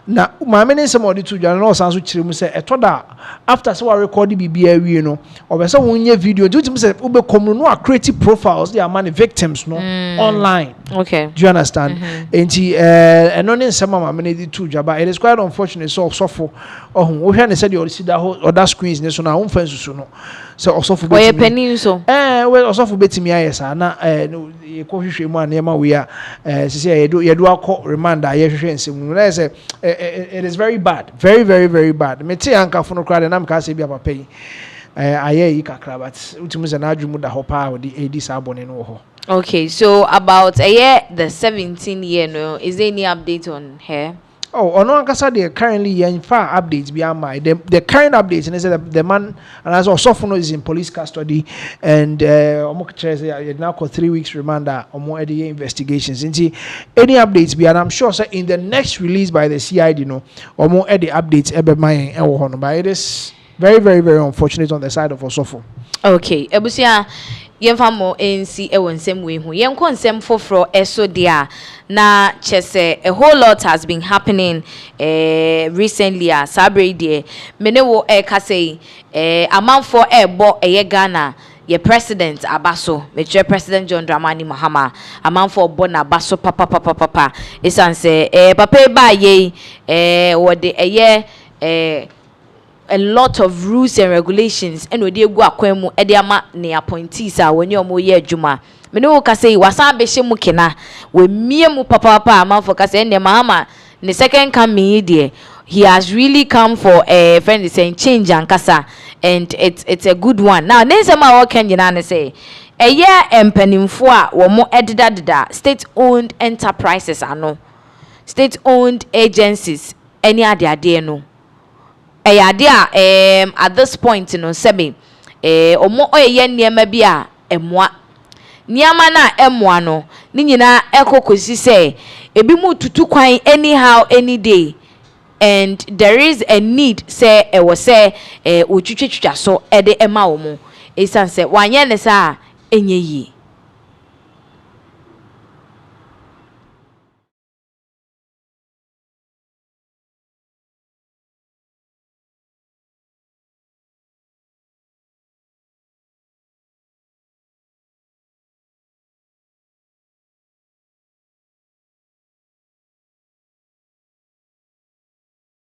[SPEAKER 1] na maame ne nsɛm ɔde to dwa no ɔsan so kyerɛ mu sɛ ɛtɔ after so we record bibia wie no ɔbɛ sɛ wonye video do you say ube come no creative profiles they are many victims no online.
[SPEAKER 6] Okay,
[SPEAKER 1] do you understand? Enti ɛno ne nsɛm maame ne de to dwa ba it is quite unfortunate so sɔfo ɔho wo hwɛ ne sɛ de ɔsi da other screens ne so na wonfa nsusu no sɛ ɔsɔfo betimi
[SPEAKER 6] oye panin so
[SPEAKER 1] we ɔsɔfo betimi ayesa na ye ko hwehwɛ mu an yema we a sisi yedo akɔ reminder yehwehwɛ nsɛm no na sɛ it is very bad, very very very bad. Me te anka fo no kra de na mka se bia papa yi aye yi kakra but utimu se na adwumu da ho pa o di edi sa abone no ho.
[SPEAKER 6] Okay, so about a year the 17-year no, is there any update on her?
[SPEAKER 1] Oh, ono ankasa they currently in far updates be am the current updates is that the man and as also is in police custody and now got 3 weeks remand or more investigations. Any updates be and I'm sure so in the next release by the CID or more updates ever my but it is very very very unfortunate on the side of Osofo.
[SPEAKER 6] Okay, ebusia yemfa mo NC ewonsem we hu yen konsem foforo eso dia na chese a whole lot has been happening recently sabre dia mene wo ka say amanfo ebo Ghana ye president abaso me president John Dramani Mahama amanfo obo na abaso papa isan say papa ba ye wo de a lot of rules and regulations and we dey go akwemu e dey ama ne appointees a woni omo ye adwuma me no ka say wasan be hye mu kena we mie mu papa ama for ka say ne Mahama ne second coming there he has really come for a friend is saying change ankasa and it's a good one. Now nensema wo kan nyina ne say eye empanimfo a wo mo edida state owned enterprises ano state owned agencies any ade no ade a at this point no sebe omo oyeye niema bi a emwa niama na emwa no ni nyina ekokosi say ebi mu tutu kwan anyhow any day and there is a need say e wo say otwitwitwa so e de ema wo mo esan say wanye ne sa enye yi